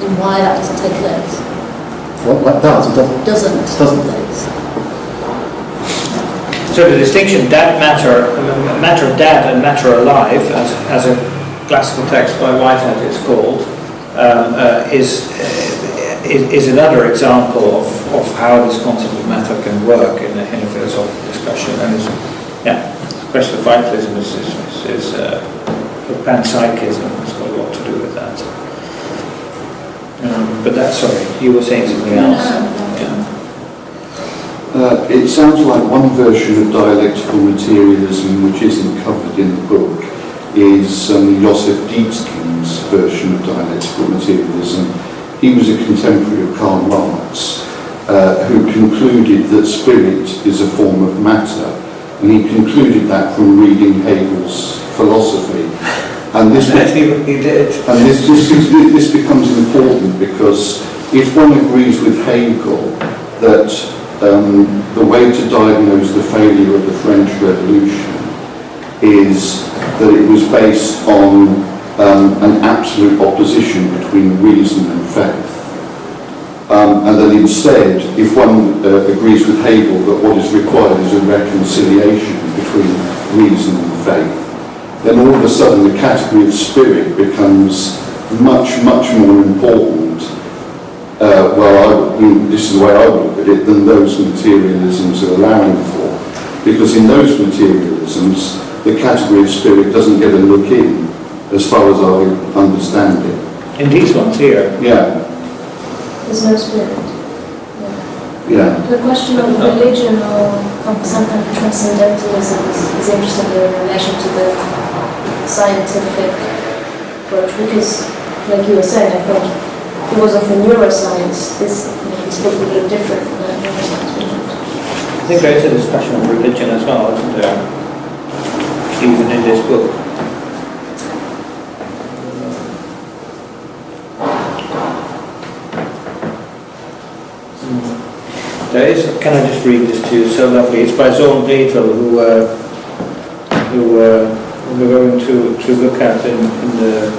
in why that doesn't take place. What does? It doesn't take place. So the distinction matter dead and matter alive, as a classical text by Whitehead is called, is another example of how this concept of matter can work in a philosophical discussion. And question of vitalism is panpsychism. It's got a lot to do with that. But that's, sorry, you were saying something else. It sounds like one version of dialectical materialism which isn't covered in the book is Joseph Dietzkin's version of dialectical materialism. He was a contemporary of Karl Marx, who concluded that spirit is a form of matter, and he concluded that from reading Hegel's philosophy. And this becomes important because if one agrees with Hegel that the way to diagnose the failure of the French Revolution is that it was based on an absolute opposition between reason and faith. And that instead, if one agrees with Hegel that what is required is a reconciliation between reason and faith, then all of a sudden the category of spirit becomes much, much more important, this is the way I would look at it, than those materialisms are allowing for. Because in those materialisms, the category of spirit doesn't get a look in, as far as I understand it. In these ones here? Yeah. There's no spirit. Yeah. The question of religion or some kind of transcendentalism is interesting in relation to the scientific approach, because, like you were saying, I think if it wasn't for neuroscience, this book would look different from that neuroscience would. I think there is a discussion of religion as well, isn't there? Even in this book. There is, can I just read this to you? So lovely. It's by Zoon Betel, who we're going to look at in the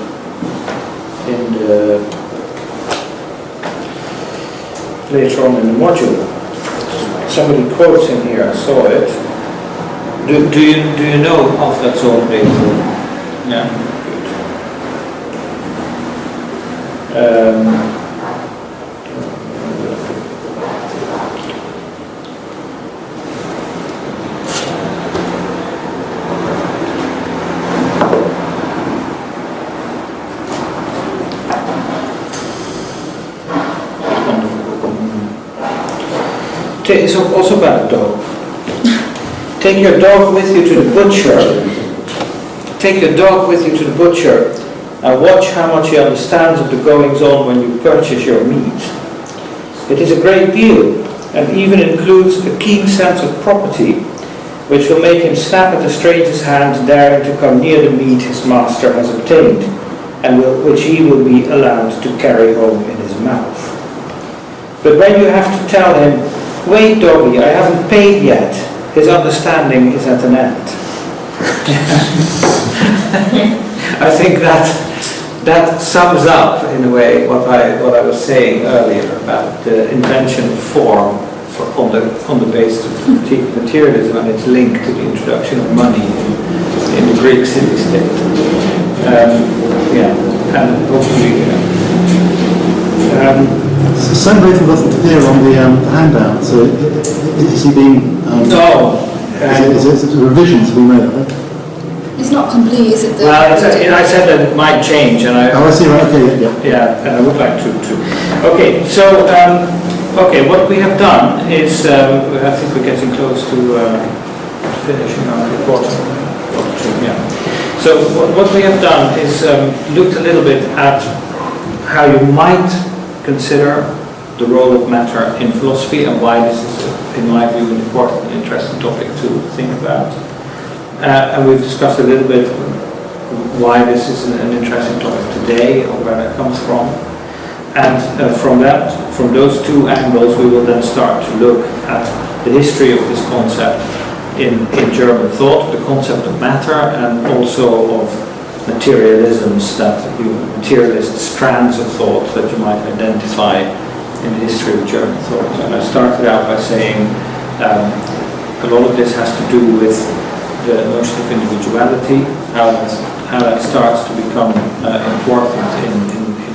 later on in the module. Somebody quotes in here. I saw it. Do you know of that Zoon Betel? Yeah. Good. It's also about a dog. Take your dog with you to the butcher. Take your dog with you to the butcher and watch how much he understands of the goings-on when you purchase your meat. It is a great deal, and even includes a keen sense of property, which will make him snap at a stranger's hand daring to come near the meat his master has obtained, and which he will be allowed to carry home in his mouth. But when you have to tell him, "Wait, doggy, I haven't paid yet," his understanding is at an end. I think that sums up, in a way, what I was saying earlier about the invention of form on the basis of critique of materialism and its link to the introduction of money in the Greek city-state. And hopefully. So Betel wasn't clear on the handout, so is he being... no. Is it revisions to be made of it? It's not complete, is it? Well, I said that it might change, and I see, right, okay, yeah. Yeah, and I would like to. Okay, so, what we have done is, I think we're getting close to finishing our report. Yeah. So, what we have done is looked a little bit at how you might consider the role of matter in philosophy and why this is, in my view, an important and interesting topic to think about. And we've discussed a little bit why this is an interesting topic today, or where that comes from. And from those two angles, we will then start to look at the history of this concept in German thought, the concept of matter, and also of materialisms, materialist strands of thought that you might identify in the history of German thought. And I started out by saying a lot of this has to do with the notion of individuality, how that starts to become important in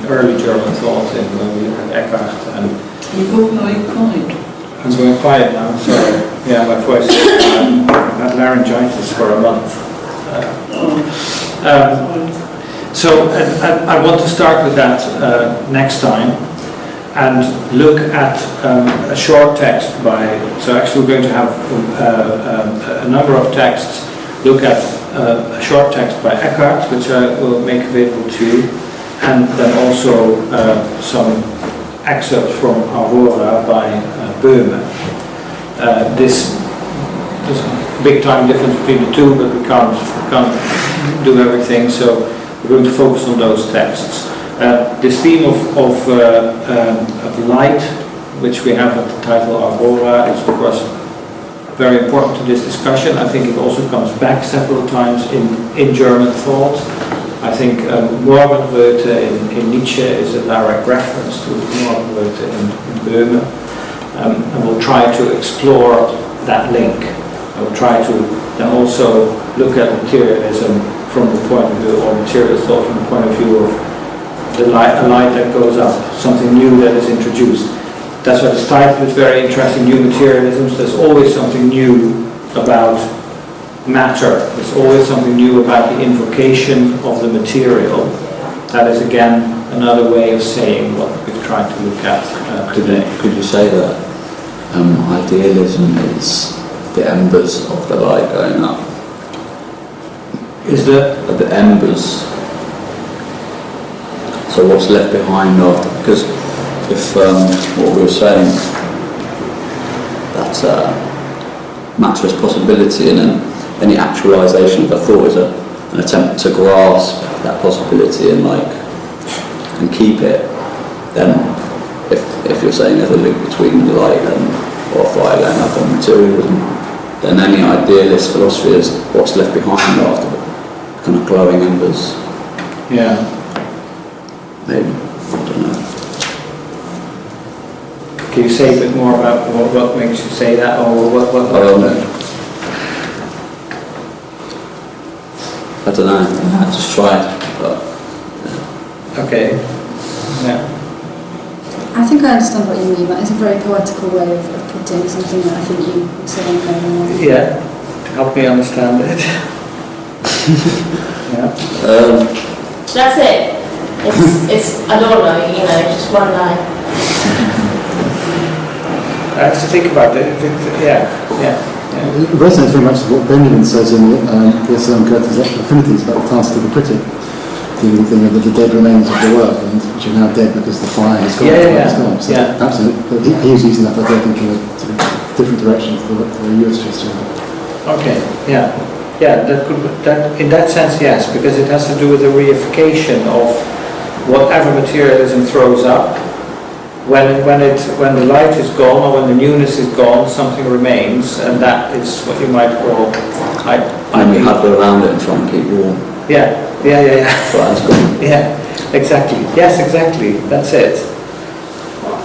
early German thought, when we look at Eckhart and... You go very quiet. I'm going quiet now, sorry. Yeah, my voice. I've had laryngitis for a month. So I want to start with that next time and look at a short text by. So actually, we're going to have a number of texts. Look at a short text by Eckhart, which I will make available to you, and then also some excerpts from Aurora by Boehme. There's a big time difference between the two, but we can't do everything, so we're going to focus on those texts. This theme of light, which we have at the title Aurora, is of course very important to this discussion. I think it also comes back several times in German thought. I think Morgenröte in Nietzsche is a direct reference to Morgenröte in Boehme. And we'll try to explore that link. I will try to then also look at materialism from the point of view, or materialist thought from the point of view of a light that goes up, something new that is introduced. That's why this title is very interesting, New Materialisms. There's always something new about matter. There's always something new about the invocation of the material. That is again another way of saying what we've tried to look at today. Could you say that idealism is the embers of the light going up? Is the embers? So what's left behind after? Because if what we were saying, that matter is possibility, and then any actualization of a thought is an attempt to grasp that possibility and keep it, then if you're saying there's a link between the light or fire going up and materialism, then any idealist philosophy is what's left behind after the kind of glowing embers. Yeah. Maybe. I don't know. Can you say a bit more about what makes you say that, or what? I don't know. I just tried, but. Yeah. Okay. Yeah. I think I understand what you mean. That is a very poetical way of putting something that I think you said on the Yeah. Help me understand it. Yeah. That's it. It's I don't know, just one line. I have to think about it. Yeah. It resonates very much with what Benjamin says in Goethe's Affinities about the task of the critic, the thing of the dead remains of the work, and which are now dead because the fire has gone. Yeah. So absolutely, he was using that, but I think in a different direction to the way you were suggesting. Okay. Yeah. That in that sense, yes, because it has to do with the reification of whatever materialism throws up. When the light is gone, or when the newness is gone, something remains, and that is what you might call. And we huddle around it and try and keep warm. Yeah. Fire's gone. Yeah, exactly. Yes, exactly. That's it.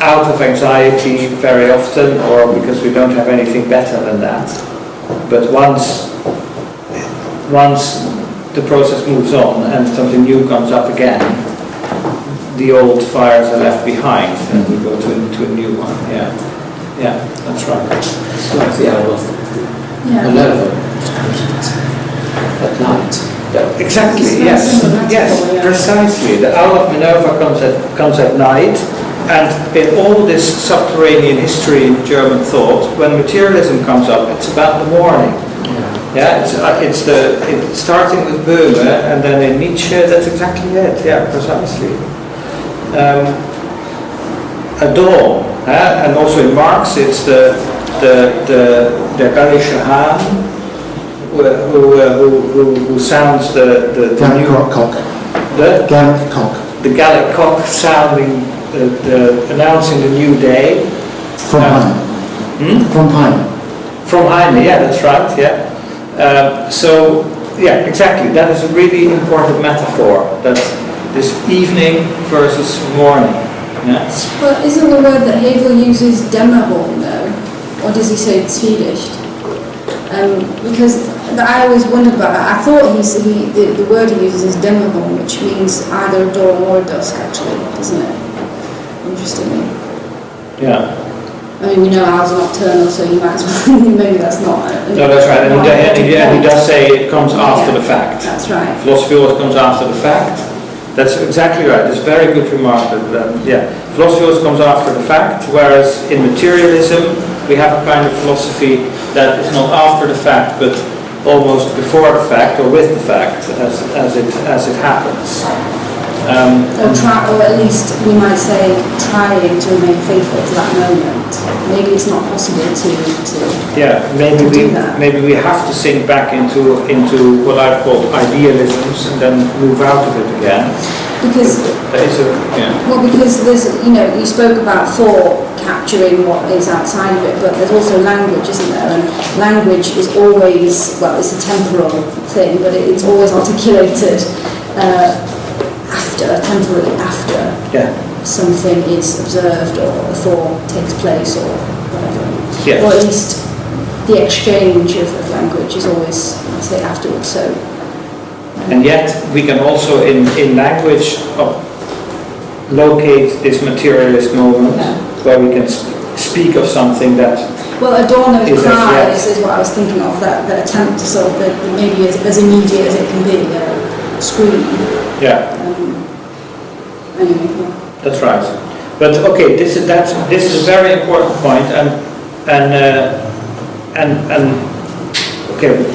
Out of anxiety very often, or because we don't have anything better than that. But once the process moves on and something new comes up again, the old fires are left behind, and we go to a new one. Yeah, that's right. It's like the hour of Minerva at night. Exactly. Yes, precisely. The hour of Minerva comes at night, and in all this subterranean history in German thought, when materialism comes up, it's about the morning. Yeah, it's starting with Boehme, and then in Nietzsche, that's exactly it. Yeah, precisely. A dawn, and also in Marx, it's the Gallische Hahn who sounds the Gallic new cock. Gallic cock. The Gallic cock sounding, announcing the new day. From Heine. From Heine, yeah, that's right. Yeah. So, yeah, exactly. That is a really important metaphor. That this evening versus morning. Yeah. But isn't the word that Hegel uses Dämmerung though? Or does he say Zwielicht? Because I always wondered about that. I thought the word he uses is Dämmerung, which means either dawn or dusk actually, doesn't it? Interestingly. Yeah. I mean, we know ours are nocturnal, so you might as well, maybe that's not... No, that's right, and he does say it comes after the fact. That's right. Philosophy always comes after the fact. That's exactly right, it's a very good remark. Philosophy always comes after the fact, whereas in materialism we have a kind of philosophy that is not after the fact, but almost before the fact or with the fact as it happens. Or at least we might say trying to remain faithful to that moment. Maybe it's not possible to maybe we have to sink back into what I've called idealisms and then move out of it again. Because because there's, you spoke about thought capturing what is outside of it, but there's also language, isn't there? And language is always, well, it's a temporal thing, but it's always articulated temporarily after something is observed or a thought takes place or whatever. Or at least the exchange of language is always, I say, afterwards. So. And yet we can also in language locate this materialist moment where we can speak of something that Adorno's cries is what I was thinking of, that attempt to sort of maybe as immediate as it can be, scream. Anyway, that's right. But okay, this is a very important point, and okay,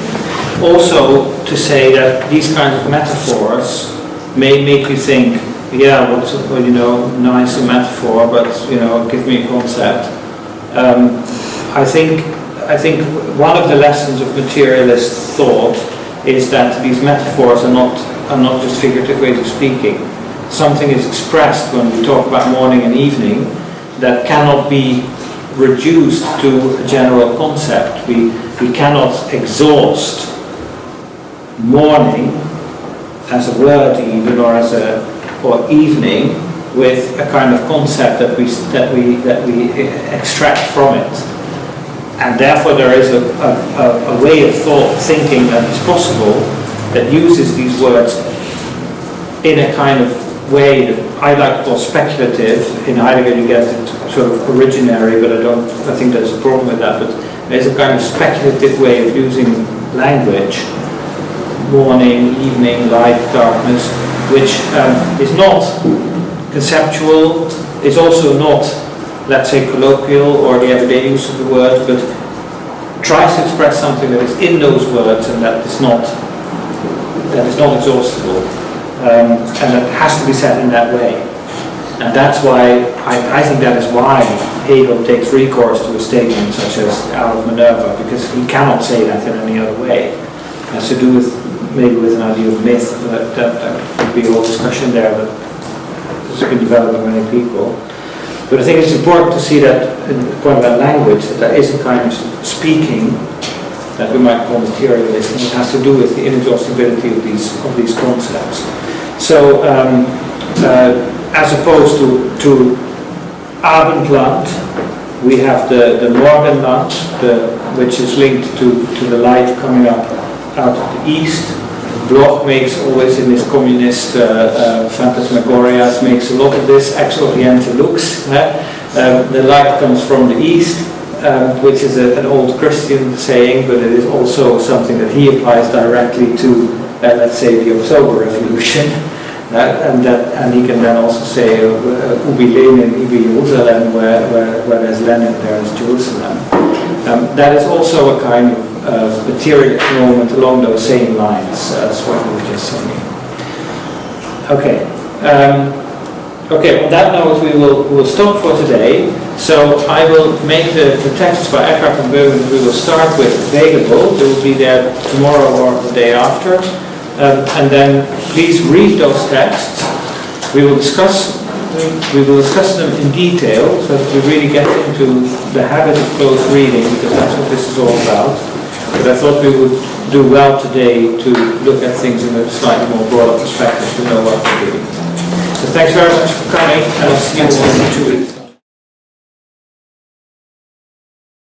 also to say that these kinds of metaphors may make you think, nice a metaphor, but give me a concept. I think one of the lessons of materialist thought is that these metaphors are not just figurative ways of speaking. Something is expressed when we talk about morning and evening that cannot be reduced to a general concept. We cannot exhaust morning as a word even, or evening with a kind of concept that we extract from it. And therefore there is a way of thinking that is possible that uses these words in a kind of way that I like to call speculative. In Heidegger you get it sort of originary, but I think there's a problem with that, but there's a kind of speculative way of using language, morning, evening, light, darkness, which is not conceptual, is also not, let's say, colloquial or the everyday use of the word, but tries to express something that is in those words and that is not exhaustible. And that has to be said in that way. And that's why, I think that is why Hegel takes recourse to a statement such as out of Minerva, because he cannot say that in any other way. It has to do with, maybe with an idea of myth, that would be a whole discussion there that has been developed by many people. But I think it's important to see that, in the point about language, that there is a kind of speaking that we might call materialist, and it has to do with the inexhaustibility of these concepts. So, as opposed to Abendland, we have the Morgenland, which is linked to the light coming up out of the east. Bloch makes always in his communist phantasmagorias makes a lot of this ex oriente lux. The light comes from the east, which is an old Christian saying, but it is also something that he applies directly to, let's say, the October Revolution. And he can then also say, ubi Lenin, ibi Jerusalem, where there's Lenin, there is Jerusalem. That is also a kind of materialist moment along those same lines as what we were just saying. Okay. On that note, we will stop for today. So I will make the texts by Eckhart and Boehme. We will start with available. They will be there tomorrow or the day after. And then please read those texts. We will discuss them in detail so that we really get into the habit of close reading, because that's what this is all about. But I thought we would do well today to look at things in a slightly more broader perspective to know what we're doing. So thanks very much for coming, and I'll see you all in 2 weeks.